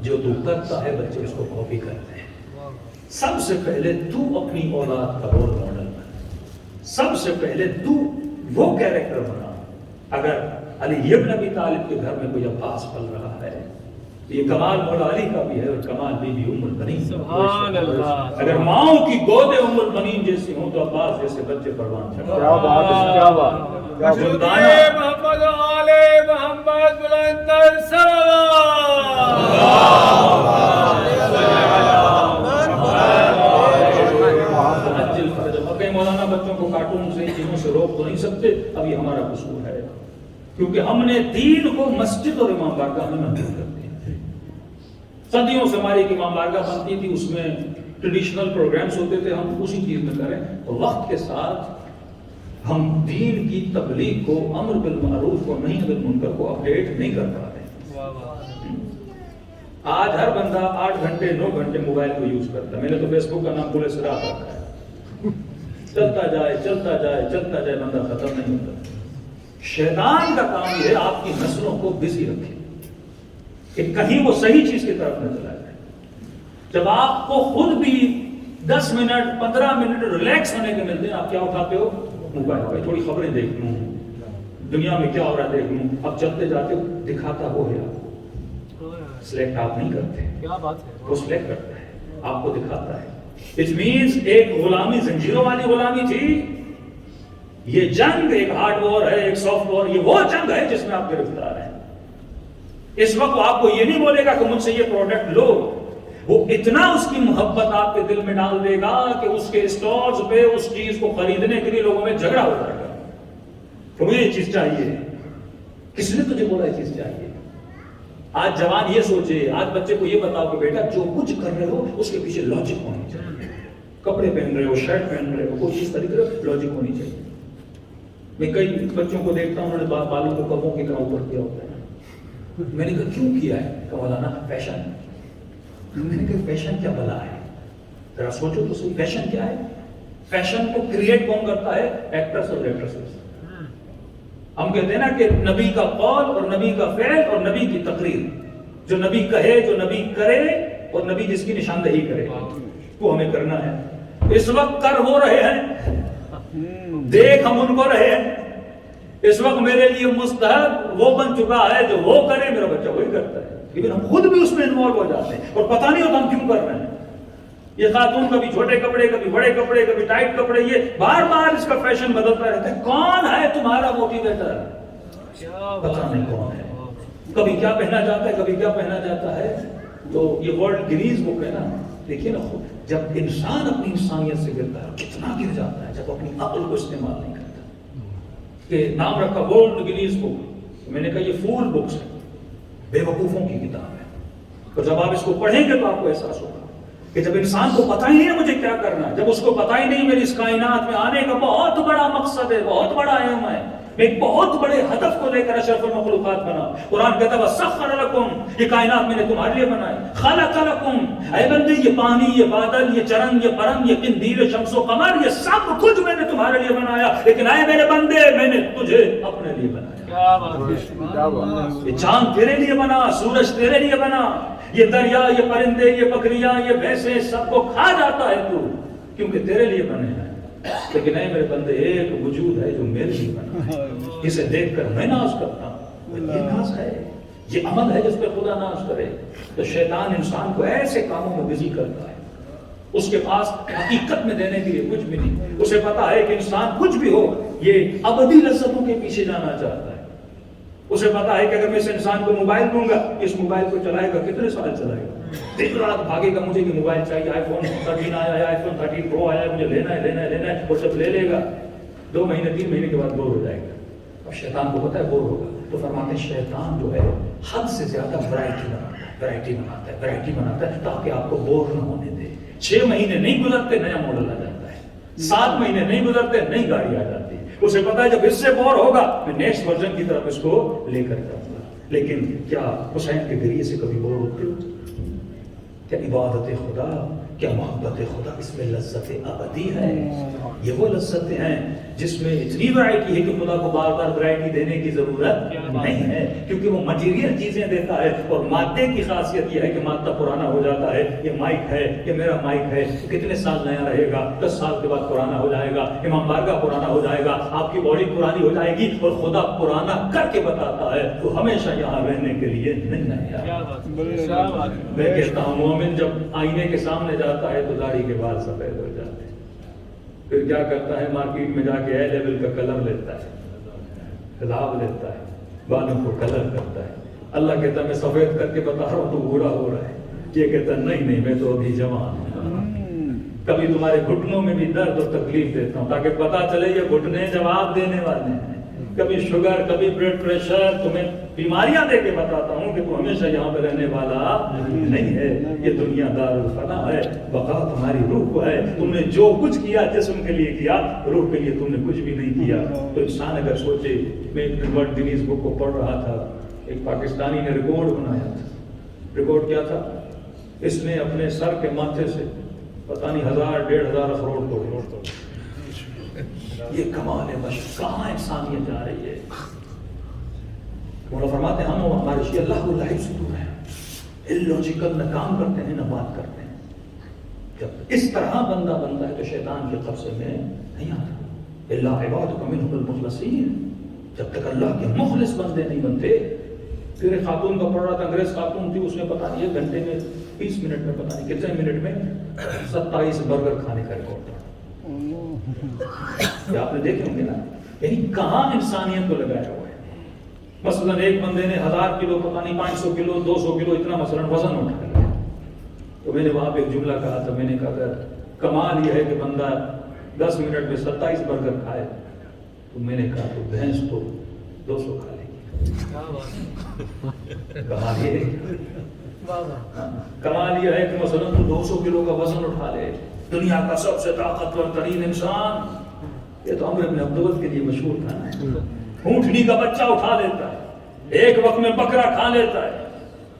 Speaker 2: جو تو کرتا ہے بچے اس کو کاپی کرتے ہیں. سب سے پہلے تو اپنی اولاد کا رول ماڈل بنا، سب سے پہلے تو وہ کیریکٹر بنا. اگر علی ابن ابی طالب کے گھر میں کوئی عباس پل رہا ہے، یہ کمال مولا علی کا بھی ہے اور کمال بی بی ام البنین. سبحان اللہ. اگر ماؤں کی گودیں ام البنین جیسی ہوں تو عباس جیسے بچے پروان چڑھتے. کیا بات ہے، کیا بات.
Speaker 4: محمد آلِ محمد بلند تر صلوات.
Speaker 2: مولانا بچوں کو کارٹون سے چیزوں سے روک تو نہیں سکتے. اب یہ ہمارا قصور ہے کیونکہ ہم نے دین کو مسجد اور امام بارگاہ میں محدود کر دیا. صدیوں سے ہماری ایک امام بارگاہ بنتی تھی، اس میں ٹریڈیشنل پروگرامز ہوتے تھے، ہم اسی چیز میں کریں. تو وقت کے ساتھ ہم دین کی تبلیغ کو، امر بالمعروف اور نہی عن المنکر کو اپڈیٹ نہیں کر پا رہے. آج ہر بندہ 8 گھنٹے 9 گھنٹے موبائل کو یوز کرتا ہے. میں نے تو فیس بک کا نام پورے سرا رکھا ہے. چلتا جائے چلتا جائے چلتا جائے، بندہ ختم نہیں ہوتا. شیطان کا کام یہ ہے آپ کی نسلوں کو بزی رکھے کہ کہیں وہ صحیح چیز کی طرف نہ چلا جائے. جب آپ کو خود بھی 10 منٹ 15 منٹ ریلیکس ہونے کے ملتے ہیں، آپ کیا اٹھاتے ہو؟ موبائل پہ تھوڑی خبریں دیکھ لوں، دنیا میں کیا ہو رہا ہے دیکھ لوں. اب چلتے جاتے ہو، دکھاتا ہو ہے آپ سلیکٹ آپ نہیں کرتے.
Speaker 4: کیا بات ہے؟
Speaker 2: وہ سلیکٹ کرتا ہے، آپ کو دکھاتا ہے. اٹ مینس ایک غلامی، زنجیروں والی غلامی تھی. یہ جنگ ایک ہارڈ وار ہے، ایک سافٹ وار. یہ وہ جنگ ہے جس میں آپ گرفتار ہیں. اس وقت وہ آپ کو یہ نہیں بولے گا کہ مجھ سے یہ پروڈکٹ لو. وہ اتنا اس کی محبت آپ کے دل میں ڈال دے گا کہ اس کے اسٹورز پہ اس چیز کو خریدنے کے لیے لوگوں میں جھگڑا ہو جائے گا کہ مجھے یہ چیز چاہیے. کس نے تجھے بولا یہ چیز چاہیے؟ آج جوان یہ سوچے، آج بچے کو یہ بتاؤ کہ بیٹا جو کچھ کر رہے ہو اس کے پیچھے لاجک ہونی چاہیے. کپڑے پہن رہے ہو، شرٹ پہن رہے ہو، کوئی چیز خرید رہے ہو، لاجک ہونی چاہیے. میں کئی بچوں کو دیکھتا ہوں، انہوں نے بالوں کو کبوں کی طرح اوپر کیا ہوتا ہے. میں نے کہا کیوں کیا ہے؟ کہ مولانا فیشن. میں نے کہا فیشن کیا بلا ہے؟ ذرا سوچو تو صحیح، فیشن کیا ہے؟ فیشن کو کریٹ کون کرتا ہے؟ ایکٹرز اور ایکٹریسز. ہم کہتے ہیں نا کہ نبی کا قول اور نبی کا فعل اور نبی کی تقریر، جو نبی کہے، جو نبی کرے اور نبی جس کی نشاندہی کرے، وہ ہمیں کرنا ہے. اس وقت کر ہو رہے ہیں، دیکھ ہم ان کو رہے ہیں. اس وقت میرے لیے مستحب وہ بن چکا ہے جو وہ کرے میرا بچہ وہی کرتا ہے. لیکن ہم خود بھی اس میں انوالو ہو جاتے ہیں اور پتہ نہیں ہوتا ہم کیوں کر رہے ہیں. یہ خاتون کبھی چھوٹے کپڑے، کبھی بڑے کپڑے، کبھی ٹائٹ کپڑے، یہ بار بار اس کا فیشن بدلتا رہتا ہے. کون ہے تمہارا موٹیویٹر؟ پتہ نہیں کون ہے. کبھی کیا پہنا جاتا ہے، کبھی کیا پہنا جاتا ہے. تو یہ ورلڈ گنیز بک ہے نا. دیکھیے نا، جب انسان اپنی انسانیت سے گرتا ہے کتنا گر جاتا ہے جب اپنی عقل کو استعمال نہیں کرتا. کہ نام رکھا ورلڈ گنیز بک. میں نے کہا یہ فول بکس ہے، بے وقوفوں کی کتاب ہے. اور جب آپ اس کو پڑھیں گے تو آپ کو احساس ہوگا کہ جب انسان کو پتہ ہی نہیں ہے مجھے کیا کرنا ہے، جب اس کو پتہ ہی نہیں میری اس کائنات میں آنے کا بہت بڑا مقصد ہے، بہت بڑا ایم ہے، میں ایک بہت بڑے ہدف کو لے کر اشرف المخلوقات بنا. قرآن کہتا ہے وَسَخَّرَ لَكُمْ، یہ کائنات میں نے تمہارے لیے بنائی. خَلَقَ لَكُمْ، اے بندے یہ پانی، یہ بادل، یہ چرند، یہ پرند، یہ قندیل، شمس و قمر، یہ سب کچھ میں نے تمہارے لیے بنایا. لیکن اے میرے بندے، میں نے تجھے اپنے لیے بنایا. یہ چاند تیرے لیے بنا، سورج تیرے لیے بنا، یہ دریا، یہ پرندے، یہ بکریاں، یہ بھینسیں، سب کو کھا جاتا ہے تو، کیونکہ تیرے لیے بنے ہیں. لیکن اے میرے بندے، ایک وجود ہے جو میرے لیے بنا ہے، اسے دیکھ کر میں ناز کرتا ہوں. یہ ناز ہے، یہ عمل ہے جس پہ خدا ناز کرے. تو شیطان انسان کو ایسے کاموں میں بزی کرتا ہے، اس کے پاس حقیقت میں دینے کے لیے کچھ بھی نہیں. اسے پتا ہے کہ انسان کچھ بھی ہو یہ ابدی لذتوں کے پیچھے جانا چاہتا ہے. اسے پتا ہے کہ اگر میں اس انسان کو موبائل دوں گا، اس موبائل کو چلائے گا کتنے سال چلائے گا، دن رات بھاگے گا مجھے کہ موبائل چاہیے. آئی فون 13 آیا ہے، آئی فون 13 پرو آیا ہے، مجھے لینا ہے لینا ہے لینا ہے. اور جب لے لے گا 2 مہینے 3 مہینے کے بعد بور ہو جائے گا. اب شیطان کو پتا ہے بور ہوگا، تو فرماتے ہیں شیطان جو ہے حد سے زیادہ ورائٹی بناتا ہے تاکہ آپ کو بور نہ ہونے دے. 6 مہینے نہیں گزرتے نیا ماڈل آ جاتا ہے، 7 مہینے نہیں گزرتے نئی گاڑی آ جاتی ہے. اسے پتا ہے جب اس سے بور ہوگا میں نیکسٹ ورژن کی طرف اس کو لے کر جاؤں گا. لیکن کیا حسین کے ذریعے سے کبھی بور ہوتے ہو؟ کیا عبادت خدا، کیا محبت خدا، اس میں لذت ابدی ہے. یہ وہ لذتیں ہیں جس میں اتنی ورائٹی ہے کہ خدا کو بار بار ورائٹی دینے کی ضرورت نہیں ہے، کیونکہ وہ مٹیریل چیزیں دیتا ہے. اور مادے کی خاصیت یہ ہے کہ مادہ پرانا ہو جاتا ہے. یہ مائک ہے، یہ میرا مائک ہے، کتنے سال نیا رہے گا، 10 سال کے بعد پرانا ہو جائے گا. امام بارگاہ پرانا ہو جائے گا، آپ کی باڈی پرانی ہو جائے گی. اور خدا پرانا کر کے بتاتا ہے تو ہمیشہ یہاں رہنے کے لیے نہیں آیا. میں کہتا ہوں مومن جب آئینے کے سامنے جاتا ہے تو داڑھی کے بال سفید ہو جاتے ہیں. پھر کیا کرتا ہے؟ مارکیٹ میں جا کے اے لیول کا کلر لیتا ہے، خلاب لیتا ہے، بالوں کو کلر کرتا ہے. اللہ کہتا ہے میں سفید کر کے بتا رہا ہوں تو بوڑھا ہو رہا ہے. یہ کہتا ہے نہیں میں تو ابھی جوان ہوں. کبھی تمہارے گھٹنوں میں بھی درد اور تکلیف دیتا ہوں تاکہ پتا چلے یہ گھٹنے جواب دینے والے ہیں. کبھی شوگر، کبھی بلڈ پریشر، تمہیں بیماریاں دے کے بتاتا ہوں کہ تو ہمیشہ یہاں پہ رہنے والا نہیں ہے. یہ دنیا دار الفنا ہے، بقا تمہاری روح کو ہے. تم نے جو کچھ کیا جسم کے لیے کیا، روح کے لیے تم نے کچھ بھی نہیں کیا. تو انسان اگر سوچے، میں ایک ورلڈ گینیز بک کو پڑھ رہا تھا، ایک پاکستانی نے ریکارڈ بنایا تھا. ریکارڈ کیا تھا؟ اس نے اپنے سر کے ماتھے سے پتہ نہیں 1000-1500 اخروٹ توڑے. یہ کمال ہے. بس کہاں انسانیت جا رہی ہے؟ مولا فرماتے ہیں ہم ہمارے شیء اللہ اللہ صدور ہیں، الوجیکل نہ کام کرتے ہیں نہ بات کرتے ہیں. جب اس طرح بندہ بنتا ہے تو شیطان کے قبضے میں نہیں آتا. اللہ عبادک منہم المخلصین. جب تک اللہ کے مخلص بندے نہیں بنتے. پھر ایک خاتون کا پڑھ رہا تھا، انگریز خاتون تھی، اس نے پتہ نہیں 1 گھنٹے میں 20 منٹ میں پتہ نہیں کتنے منٹ میں 27 برگر کھانے کا ریکارڈ تھا. آپ نے دیکھے ہوں گے نا، یعنی کہاں انسانیت کو لگایا ہوا ہے. مثلا ایک بندے نے 1000 کلو، پتہ نہیں 500 کلو، 200 کلو اتنا مثلا وزن اٹھا لیا. تو میں نے وہاں پہ ایک جملہ کہا تھا، میں نے کہا کہ کمال یہ ہے کہ بندہ 10 منٹ میں 27 برگر کھائے. تو میں نے کہا تو بھینس تو 200 کھا لے گی. کمال یہ ہے، کمال یہ ہے کہ مثلا تو 200 کلو کا وزن اٹھا لے. دنیا کا سب سے طاقتور ترین انسان، یہ تو عمر بن عبدالعزیز کے لیے مشہور تھا نا، اونٹنی کا بچہ اٹھا لیتا ہے، ایک وقت میں بکرا کھا لیتا ہے.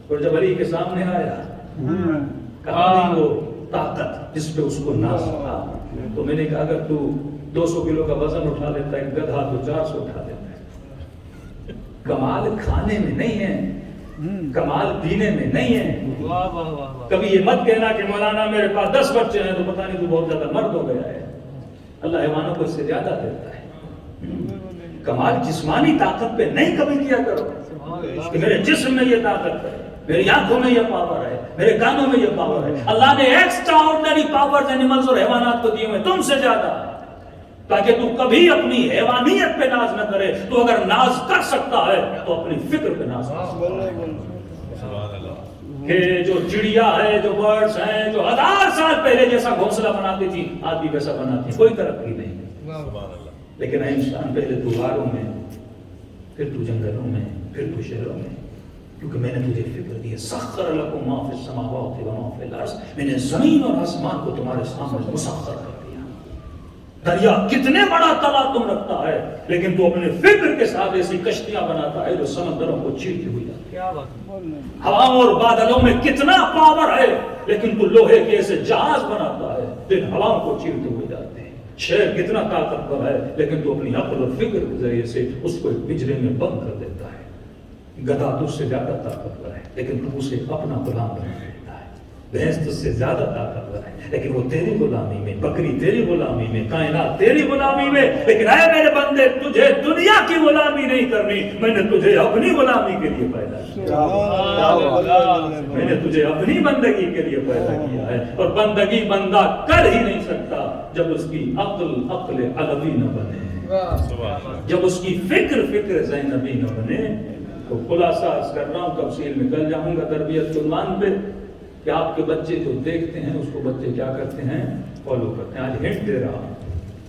Speaker 2: اور جب علی کے سامنے آیا، کہا وہ طاقت جس پہ اس کو ناز تھا. تو میں نے کہا اگر تو 200 کلو کا وزن اٹھا لیتا ہے، ایک گدھا تو 400 اٹھا لیتا ہے. کمال کھانے میں نہیں ہے، کمال پینے میں نہیں ہے. کبھی یہ مت کہنا کہ مولانا میرے پاس 10 بچے ہیں تو پتہ نہیں تو بہت زیادہ مرد ہو گیا ہے. اللہ حیوانوں کو اس سے زیادہ دیتا ہے. کمال جسمانی طاقت پہ نہیں کبھی کیا کرو کہ میرے جسم میں یہ طاقت ہے، میری آنکھوں میں یہ پاور ہے، میرے کانوں میں یہ پاور ہے. اللہ نے ایکسٹرا آرڈنری پاورز اینیملز اور حیوانات کو دیے ہوئے تم سے زیادہ، تاکہ تو کبھی اپنی حیوانیت پہ ناز نہ کرے. تو اگر ناز کر سکتا ہے تو اپنی فکر پہ ناز کر سکتا ہے. کہ جو چڑیا ہے، جو برڈز ہیں، جو 1000 سال پہلے جیسا گھونسلہ بناتی تھی آج بھی ویسا بناتی، کوئی ترقی نہیں. لیکن اے انسان، پہلے تو غاروں میں، پھر تو جنگلوں میں، پھر تو شہروں میں، کیونکہ میں نے تجھے فکر دی ہے. سخر لکم ما فی السماوات و ما فی الارض. میں نے زمین اور آسمان کو تمہارے سامنے مسخر کر دیا. دریا کتنے بڑا تلا تم رکھتا ہے، لیکن تو اپنے فکر کے ساتھ ایسی کشتیاں بناتا ہے جو سمندروں کو چیرتی ہوئی جاتی ہے. ہواؤں اور بادلوں میں کتنا پاور ہے، لیکن تو لوہے کے ایسے جہاز بناتا ہے جن ہواؤں کو چیرتے ہوئے جاتے ہیں. شیر کتنا طاقتور ہے، لیکن تو اپنی عقل اور فکر کے ذریعے سے اس کو ایک پنجرے میں بند کر دیتا ہے. گدھا تجھ سے زیادہ طاقتور ہے، لیکن تو اسے اپنا غلام بنا دیتا ہے. بھینس تجھ سے زیادہ طاقتور ہے، لیکن وہ تیری غلامی میں، بکری تیری غلامی میں، کائنات تیری غلامی میں. لیکن اے میرے بندے، تجھے دنیا کی غلامی نہیں کرنی، میں نے تجھے اپنی غلامی کے لیے پیدا کیا. میں نے تجھے اپنی بندگی کے لیے پیدا کیا ہے. اور بندگی بندہ کر ہی نہیں سکتا جب اس کی عقل علوی نہ بنے، جب اس کی فکر زینبی نہ بنے. تو خلاصہ کر رہا ہوں، تفصیل میں کل جاؤں گا تربیت کے عنوان پہ کہ آپ کے بچے جو دیکھتے ہیں اس کو بچے کیا کرتے ہیں، فالو کرتے ہیں. آج ہنٹ دے رہا ہوں،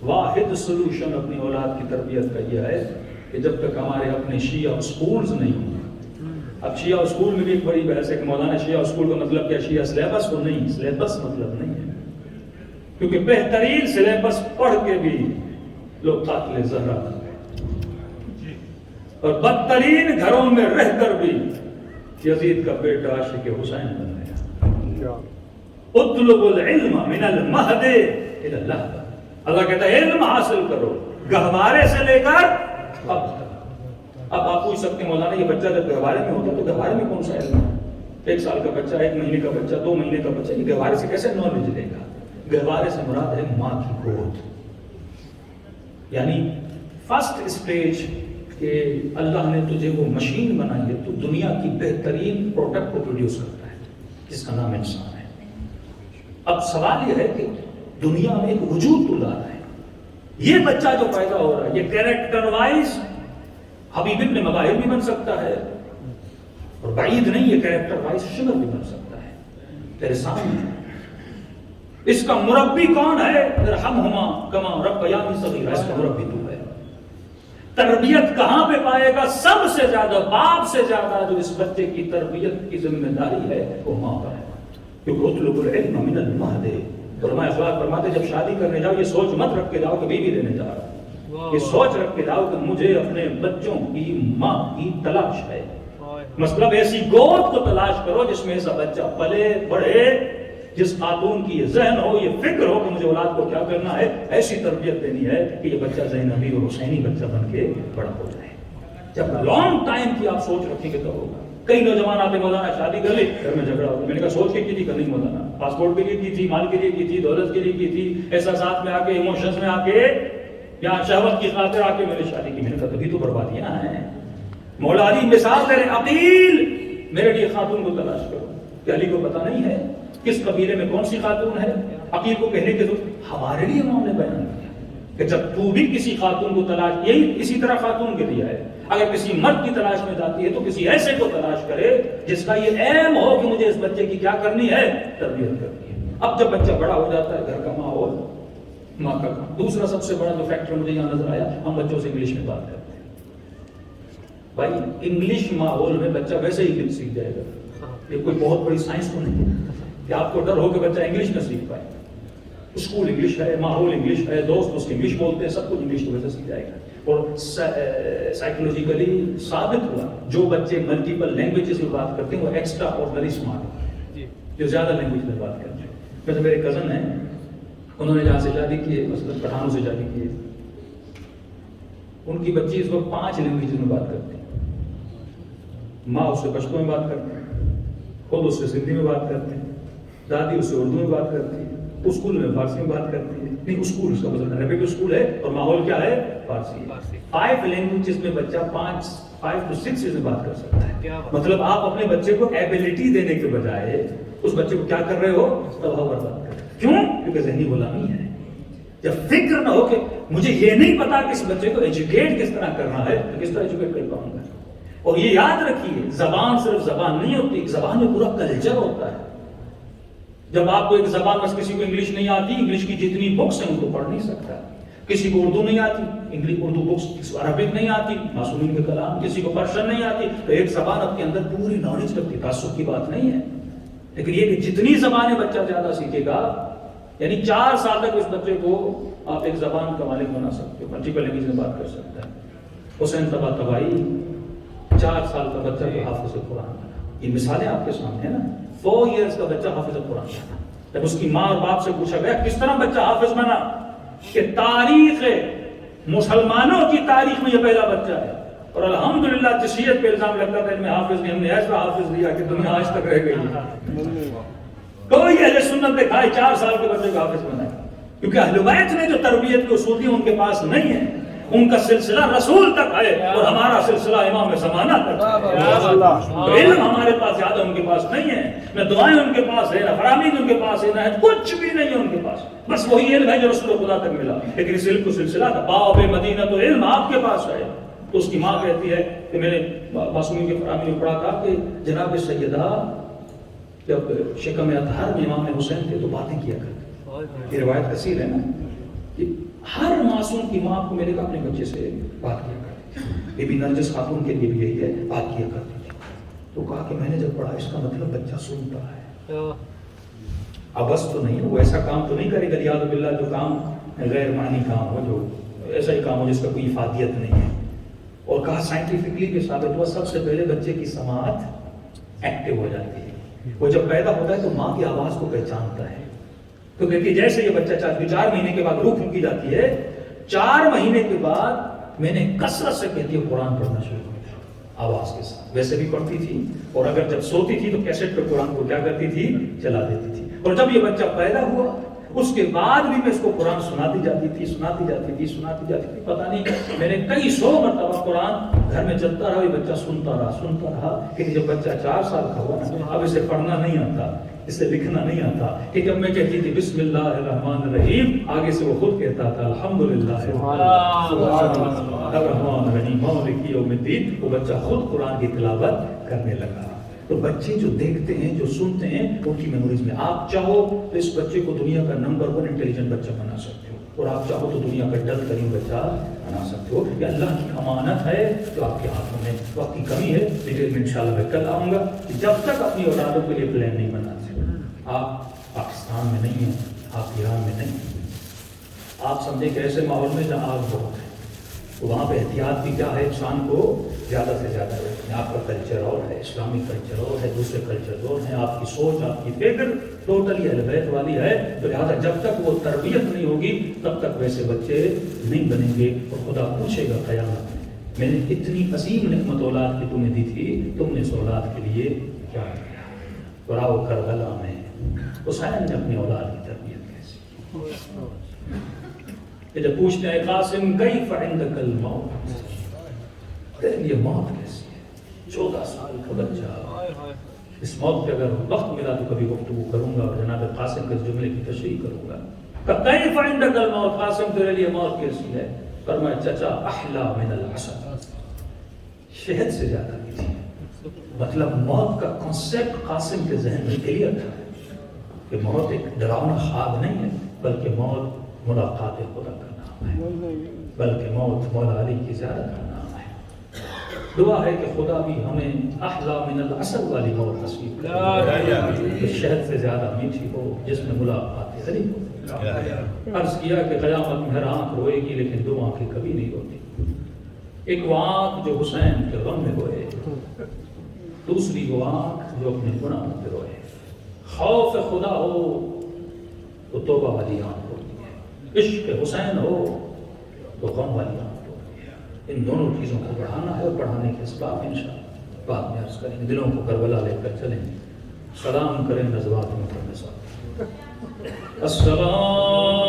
Speaker 2: واحد سلوشن اپنی اولاد کی تربیت کا یہ ہے کہ جب تک ہمارے اپنے شیعہ اسکولز نہیں ہوں گے. اب شیعہ اسکول میں بھی ایک بڑی بحث ہے کہ مولانا شیعہ اسکول کا مطلب کیا؟ شیعہ سلیبس کو نہیں، سلیبس مطلب نہیں ہے، کیونکہ بہترین سلیبس پڑھ کے بھی لوگ قاتل زہرا بن گئے، اور بدترین گھروں میں رہ کر بھی یزید کا بیٹا عاشق حسین بن گیا. اطلب العلم من المہد الی اللحد. اللہ کہتا ہے علم حاصل کرو گہوارے سے لے کر اب تک. اب آپ پوچھ سکتے ہیں مولانا یہ بچہ جب گہوارے میں ہوتا ہے تو گہوارے میں کون سا علم ہے؟ 1 سال کا بچہ، 1 مہینے کا بچہ، 2 مہینے کا بچہ، یہ گہوارے سے کیسے نالج لے گا؟ گہوارے سے مراد ہے ماں کی گود، یعنی فرسٹ اسٹیج کہ اللہ نے تجھے وہ مشین بنائی ہے، تو دنیا کی بہترین پروڈکٹ کو پروڈیوس کرتا ہے جس کا نام انسان ہے. اب سوال یہ ہے کہ دنیا میں ایک وجود تو لا رہا ہے، یہ بچہ جو پیدا ہو رہا ہے یہ کیریکٹر وائز حبیب ابن مظاہر بھی بن سکتا ہے، اور بعید نہیں یہ کیریکٹر وائز شمر بھی بن سکتا ہے تیرے سامنے. اس کا مربی کون ہے؟ ارحمہما کما ربیانی صغیرا. اس کا مربی تو ہے. تربیت کہاں پہ پائے گا؟ سب سے زیادہ، باپ سے زیادہ جو اس بچے کی تربیت کی ذمہ داری ہے وہ ماں پر ہے، کیونکہ اطلب العلم من المہد۔ علماء اخلاق فرماتے جب شادی کرنے جاؤ یہ سوچ مت رکھ کے جاؤ کہ بیوی دینے جا رہا، یہ سوچ رکھ کے جاؤ کہ مجھے اپنے بچوں کی ماں کی تلاش ہے، مطلب ایسی گود کو تلاش کرو جس میں ایسا بچہ پلے بڑھے، جس خاتون کی یہ ذہن ہو، یہ فکر ہو کہ مجھے اولاد کو کیا کرنا ہے، ایسی تربیت دینی ہے کہ یہ بچہ زینبی اور حسینی بچہ بن کے بڑا ہو جائے۔ جب لانگ ٹائم کی آپ سوچ رکھیں گے تو ہوگا۔ کئی نوجوان آتے مولانا شادی کر لی، گھر میں جھگڑا ہوتا، میں نے کہا سوچ کے کی تھی؟ کرنی مولانا، پاسپورٹ کے لیے کی تھی، مال کے لیے کی تھی، دولت کے لیے کی تھی، احساسات میں آ کے، ایموشنز میں آ کے، یا شہوت کی خاطر آ کے میں نے شادی کی؟ میں نے کہا تبھی تو بربادیاں ہیں۔ مولا علی مثال دے رہے، عقیل میرے لیے خاتون کو تلاش کرو، کہ علی کو پتہ نہیں ہے کس قبیلے میں کون سی خاتون ہے؟ عقیل کو کہنے کے ضرورت، ہمارے لیے انہوں نے بیان کیا کہ جب تو بھی کسی خاتون کو تلاش، یہی اسی طرح خاتون کے لیے ہے، اگر کسی مرد کی تلاش میں جاتی ہے تو کسی ایسے کو تلاش کرے جس کا یہ ایم ہو کہ مجھے اس بچے کی کیا کرنی ہے، تربیت کرنی ہے۔ اب جب بچہ بڑا ہو جاتا ہے، گھر کا ماحول، ماں کا کام۔ دوسرا سب سے بڑا جو فیکٹر مجھے یہاں نظر آیا، ہم بچوں سے انگلش میں بات کرتے ہیں۔ بھائی انگلش ماحول میں بچہ ویسے ہی انگلش سیکھ جائے گا، یہ کوئی بہت بڑی سائنس تو نہیں ہے کہ آپ کو ڈر ہو کہ بچہ انگلش نہ سیکھ پائے۔ اسکول انگلش ہے، ماحول انگلش ہے، دوست اس کے انگلش بولتے ہیں، سب کچھ انگلش کی وجہ سے سیکھ جائے گا۔ اور سائیکولوجیکلی ثابت ہوا جو بچے ملٹیپل لینگویجز میں بات کرتے ہیں وہ ایکسٹرا آرڈنری اسمارٹ، جو زیادہ لینگویج میں بات کرتے ہیں۔ ویسے میرے کزن ہیں، انہوں نے جہاں سے شادی کی ہے، مثلاً پٹھانوں سے شادی کی ہے، ان کی بچی اس وقت 5 لینگویجز میں بات کرتی ہے۔ ماں اس سے پشتو میں بات کرتی ہے، خود اس سے سندھی میں بات کرتے ہیں، دادی اس سے اردو میں بات کرتی ہے، اسکول میں فارسی میں بات کرتی ہے، نہیں اسکول اس کا مطلب عربک اسکول ہے اور ماحول کیا ہے، فارسی ہے۔ 5 لینگویجز میں بچہ 5 to 6 میں بات کر سکتا ہے۔ مطلب آپ اپنے بچے کو ایبلٹی دینے کے بجائے اس بچے کو کیا کر رہے ہو، تباہ برباد کر رہے ہو۔ کیوں؟ کیونکہ ذہنی غلامی ہے۔ جب فکر نہ ہو کہ مجھے یہ نہیں پتا کہ اس بچے کو ایجوکیٹ کس طرح کرنا ہے تو کس طرح ایجوکیٹ کر پاؤں گا۔ اور یہ یاد رکھیے، زبان صرف زبان نہیں ہوتی، زبان میں پورا کلچر ہوتا ہے۔ جب آپ کو ایک زبان، بس کسی کو انگلش نہیں آتی، انگلش کی جتنی بکس ہیں ان کو پڑھ نہیں سکتا، کسی کو اردو نہیں آتی، انگلش اردو بکس، عربک نہیں آتی، معصومین کے کلام، کسی کو پرشین نہیں آتی، تو ایک زبان اپنے اندر پوری نالج رکھتی، تعصب کی بات نہیں ہے۔ لیکن یہ کہ جتنی زبانیں بچہ زیادہ سیکھے گا، یعنی 4 سال تک اس بچے کو آپ ایک زبان کا مالک بنا سکتے ہو، ملٹیپل لینگویج میں بات کر سکتا ہے۔ حسین طباطبائی 4 سال کا بچہ کو حافظ قرآن بنا، یہ مثالیں آپ کے سامنے ہیں نا۔ 4 ایئرز کا بچہ حافظ قرآن بنا۔ جب اس کی ماں اور باپ سے پوچھا گیا کس طرح بچہ حافظ بنا، کہ تاریخ مسلمانوں کی تاریخ میں یہ پہلا بچہ ہے، اور الحمدللہ جسیت پہ الزام لگتا تھا میں حافظ نہیں، ہم نے ایسا حافظ دیا کہ دنیا آج تک رہ گئی۔ کوئی اہل سنت دکھائے 4 سال کے بچے کو حافظ بنائے، کیونکہ اہل بیت نے جو تربیت کے اصول دی ان کے پاس نہیں ہے، ان کا سلسلہ رسول تک ہے اور ہمارا سلسلہ امام زمانہ تک ہے۔ علم ہمارے پاس زیادہ ان کے پاس نہیں ہے، نہ دعائیں ان کے پاس ہے، نہ فرامین ان کے پاس ہے، نہ کچھ بھی نہیں ہے ان کے پاس، بس وہی علم ہے جو رسول خدا تک ملا۔ لیکن اس علم کو سلسلہ تھا، باب مدینہ تو علم آپ کے پاس ہے۔ تو اس کی ماں کہتی ہے کہ میں نے معصومین کے فرامین میں پڑھا تھا کہ جناب سیدہ جب شکم اطہر میں امام حسین تھے تو باتیں کیا کرتے، یہ روایت کثیر ہے نا، کہ ہر معصوم کی ماں کو میرے کا اپنے بچے سے بات کیا کرتی تھی، بی بی نرجس خاتون کے لیے بھی یہی ہے، بات کیا کرتی تھی۔ تو کہا کہ میں نے جب پڑھا اس کا مطلب بچہ سنتا ہے، ابس تو نہیں، وہ ایسا کام تو نہیں کرے گا یاد باللہ جو کام غیر معنی کام ہو، جو ایسا ہی کام ہو جس کا کوئی افادیت نہیں ہے۔ اور کہا سائنٹیفکلی بھی ثابت ہوا سب سے پہلے بچے کی سماعت ایکٹیو ہو جاتی ہے، وہ جب پیدا ہوتا ہے تو ماں کی آواز کو پہچانتا ہے۔ تو کہتی جیسے یہ بچہ 4 مہینے کے بعد روح پھونکی جاتی ہے، 4 مہینے کے بعد میں نے کثرت سے کہتی ہے قرآن پڑھنا شروع کر دیا آواز کے ساتھ، ویسے بھی پڑھتی تھی، اور اگر جب سوتی تھی تو کیسٹ پہ قرآن کو کیا کرتی تھی، چلا دیتی تھی۔ اور جب یہ بچہ پیدا ہوا اس کے بعد بھی میں اس کو قرآن سناتی جاتی تھی، پتہ نہیں میں نے کئی 100 مرتبہ قرآن گھر میں چلتا رہا، یہ بچہ سنتا رہا، کہ جب بچہ 4 سال کا ہوا نا، اب اسے پڑھنا نہیں آتا، اسے لکھنا نہیں آتا، کہ جب میں کہتی تھی بسم اللہ الرحمن الرحیم، آگے سے وہ خود کہتا تھا الحمدللہ الرحمن الرحیم مالک یوم الدین، وہ بچہ خود قرآن کی تلاوت کرنے لگا۔ تو بچے جو دیکھتے ہیں، جو سنتے ہیں، ان کی میموریز میں، آپ چاہو تو اس بچے کو دنیا کا نمبر 1 انٹیلیجنٹ بچہ بنا سکتے ہو، اور آپ چاہو تو دنیا کا ڈل ترین بچہ
Speaker 1: بنا سکتے ہو. یہ اللہ کی امانت ہے جو آپ کے ہاتھوں میں. وقت کی کمی ہے لیکن انشاءاللہ میں کل آؤں گا. جب تک اپنی اولادوں کے لیے پلان نہیں بناتے. آپ پاکستان میں نہیں ہیں, آپ ایران میں نہیں ہیں, آپ سمجھیں کہ ایسے ماحول میں جہاں آگ بہت ہے, تو وہاں پہ احتیاط بھی کیا ہے, انسان کو زیادہ سے زیادہ رکھیں. آپ کا کلچر اور ہے, اسلامی کلچر اور ہے, دوسرے کلچر اور ہیں, آپ کی سوچ, آپ کی فکر ٹوٹلی اہل بیت والی ہے. تو لہٰذا جب تک وہ تربیت نہیں ہوگی تب تک ویسے بچے نہیں بنیں گے. اور خدا پوچھے گا قیامت میں نے اتنی عظیم نعمت اولاد کی تمہیں دی تھی, تم نے اس اولاد کے لیے کیا کیا. راؤ کربلا میں حسین نے اپنی اولاد کی تربیت کیسی کی. جب پوچھتے ہیں قاسم کیف عندک الموت, تیرے لیے موت کیسی ہے؟ 14 سال کا بچہ. اس موت پہ اگر وقت ملا تو کبھی گفتگو کروں گا اور جناب قاسم کے جملے کی تشریح کروں گا. کیف عندک الموت, قاسم تیرے لیے موت کیسی ہے؟ فرمایا چچا احلا من العسل, شہد سے زیادہ میٹھی ہے. مطلب موت کا کنسیپٹ قاسم کے ذہن میں کلیئر تھا کہ موت ایک ڈراؤنا خواب نہیں ہے, بلکہ موت ملاقات خدا کا نام ہے, بلکہ موت مولا علی کی زیارت کا نام ہے. دعا ہے کہ خدا بھی ہمیں احلا من العسل والی موت نصیب کرے, کہ شہد سے زیادہ میٹھی ہو, جس میں ملاقات علی ہو. عرض کیا کہ قیامت میں ہر آنکھ روئے گی لیکن دو آنکھیں کبھی نہیں روتی. ایک وہ آنکھ جو حسین کے غم میں روئے, دوسری وہ آنکھ جو اپنے گناہوں پہ روئے. خوف خدا ہو تو توبہ والی آنکھ ہوتی ہے, عشق حسین ہو تو غم والی آنکھ ہوتی ہے. ان دونوں چیزوں کو بڑھانا ہے اور بڑھانے کے اسباب انشاءاللہ بعد میں عرض کریں گے. دلوں کو کربلا لے کر چلیں, سلام کریں نظوات مقدسہ. السلام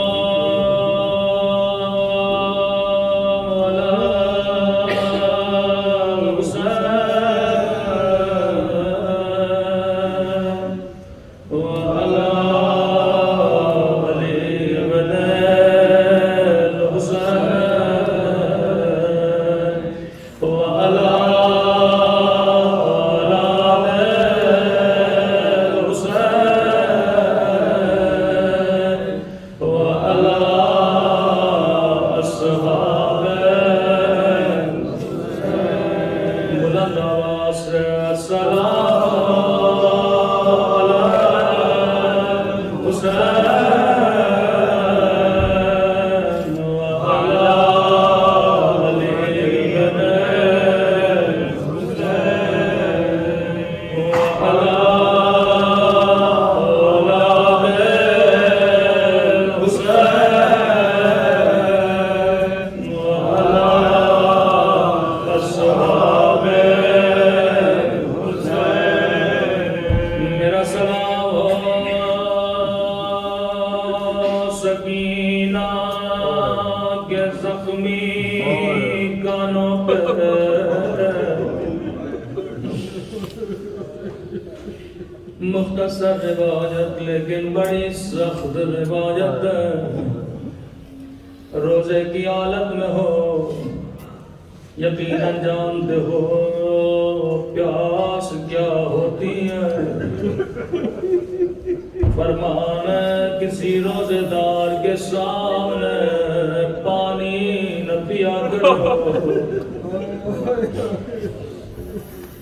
Speaker 1: مختصر روایت لیکن بڑی سخت روایت. روزے کی حالت میں ہو, یقیناً جانتے ہو پیاس کیا ہوتی ہے. فرمان ہے کسی روزے دار کے سامنے پانی نہ پیا کرو,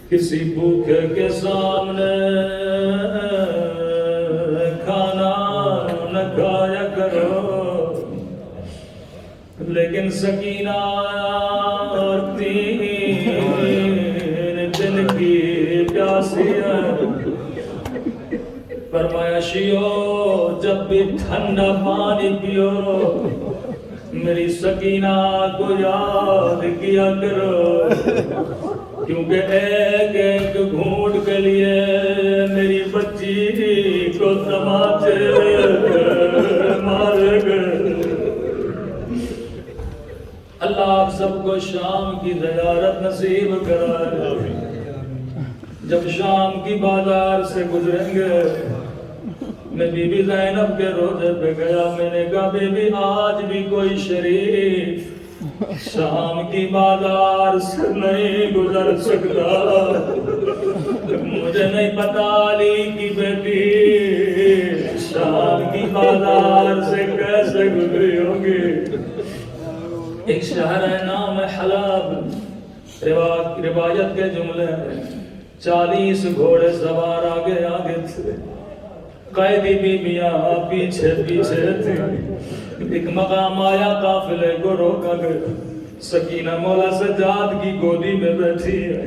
Speaker 1: کسی بھوکے کے سامنے کھانا نہ کھایا کرو. لیکن سکینہ اور 3 دن کی پیاسی ہے. فرمایا شیو جب بھی ٹھنڈا پانی پیو میری سکینہ کو یاد کیا کرو, کیونکہ ایک ایک گھونٹ کے لیے میری بچی کو تماچے مارے گئے. اللہ آپ سب کو شام کی زیارت نصیب کرائے. جب شام کی بازار سے گزریں گے, میں بی بی زینب کے روزے پہ گیا, میں نے کہا بی بی آج بھی کوئی شریف شام کی بازار سے نہیں گزر سکتا. مجھے نہیں پتا علی کی بیٹی شام کی بازار سے کیسے گزری ہوگی.
Speaker 2: ایک شہر ہے نام ہے حلب، روایت کے جملے ہیں 40 گھوڑے سوار آگے آگے تھے، قیدی بیویاں پیچھے پیچھے تھے۔ ایک مقام آیا قافلے کو روکا گیا، سکینہ مولا سجاد کی گودی میں بیٹھی ہے۔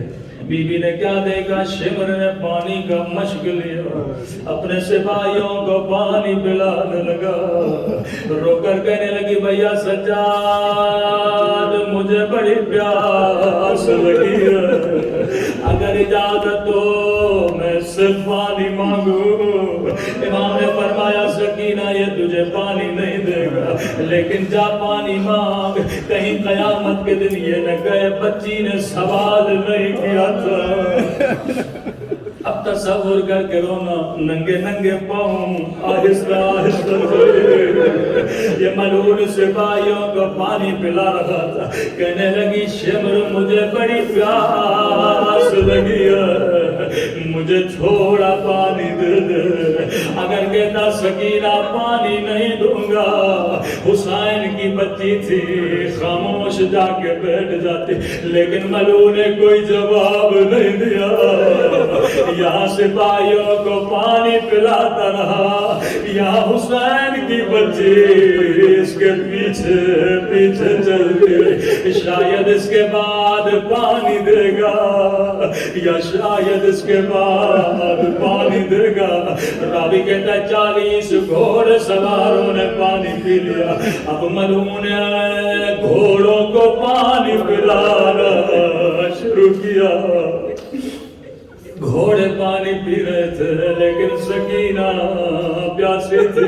Speaker 2: بی بی نے کیا دیکھا، شمر نے پانی کا مشک لیا، اپنے سپاہیوں کو پانی پلانے لگا، رو کر کہنے لگی بھیا سجاد مجھے بڑی پیاس لگی ہے، اگر اجازت دو میں صرف پانی مانگوں۔ امام نے فرمایا سکینہ یہ تجھے پانی نہیں دے گا، لیکن جا پانی مانگ، کہیں قیامت کے دن یہ نہ کہے بچی نے سوال نہیں کیا تھا۔ اب تصور کر کے رونا، ننگے ننگے پاؤں آہستہ آہستہ یہ ملعون سپاہیوں کو پانی پلا رہا تھا، کہنے لگی شمر مجھے بڑی پیاس لگی ہے، مجھے تھوڑا پانی دے دے۔ اگر کہتا سکینہ پانی نہیں دوں گا، حسین کی بچی تھی خاموش جا کے بیٹھ جاتی، لیکن ملعون نے کوئی جواب نہیں دیا، یہاں سپاہیوں کو پانی پلاتا رہا، یہاں حسین کی بچی اس کے پیچھے پیچھے چلتی رہی، شاید اس کے بعد پانی دے گا، یا شاید اس کے بعد پانی دے گا۔ راوی کہتا ہے 40 گھوڑے سواروں نے پانی پی لیا، اب ملعون نے گھوڑوں کو پانی پلانا شروع کیا۔ گھوڑے پانی پی رہے تھے لیکن سکینہ پیاسی تھی،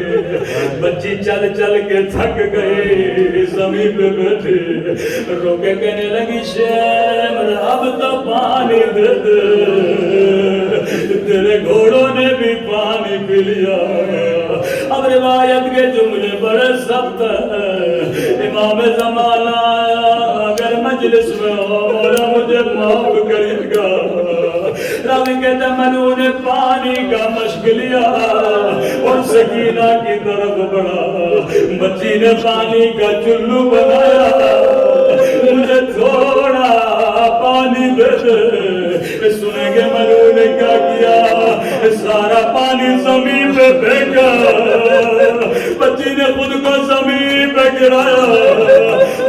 Speaker 2: بچی چل چل کے تھک گئی، زمین پہ بیٹھی رو کے کہنے لگی شمر اب تو پانی دے دے، تیرے گھوڑوں نے بھی پانی پی لیا۔ اب روایت کے جملے بڑے سخت ہیں، امام زمانہ اگر مجلس میں ہو مولا مجھے معاف کرے گا۔ راوی کہتا ملعون نے پانی کا مشک لیا اور سکینہ کی طرف بڑھا، بچی نے پانی کا چلو بنایا، مجھے تھوڑا پانی دے دے۔ سنیں گے ملعون نے کیا کیا، سارا پانی زمین پہ پھینکا، بچی نے خود کو زمین پہ گرایا،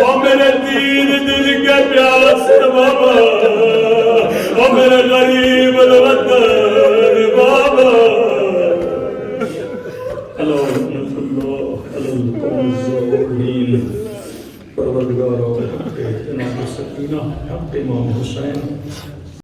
Speaker 2: اور میرے 3 دن کے پیاس بابا، اور میرے غریب الوطن بابا۔ پروردگار حق سکینہ حق امام حسین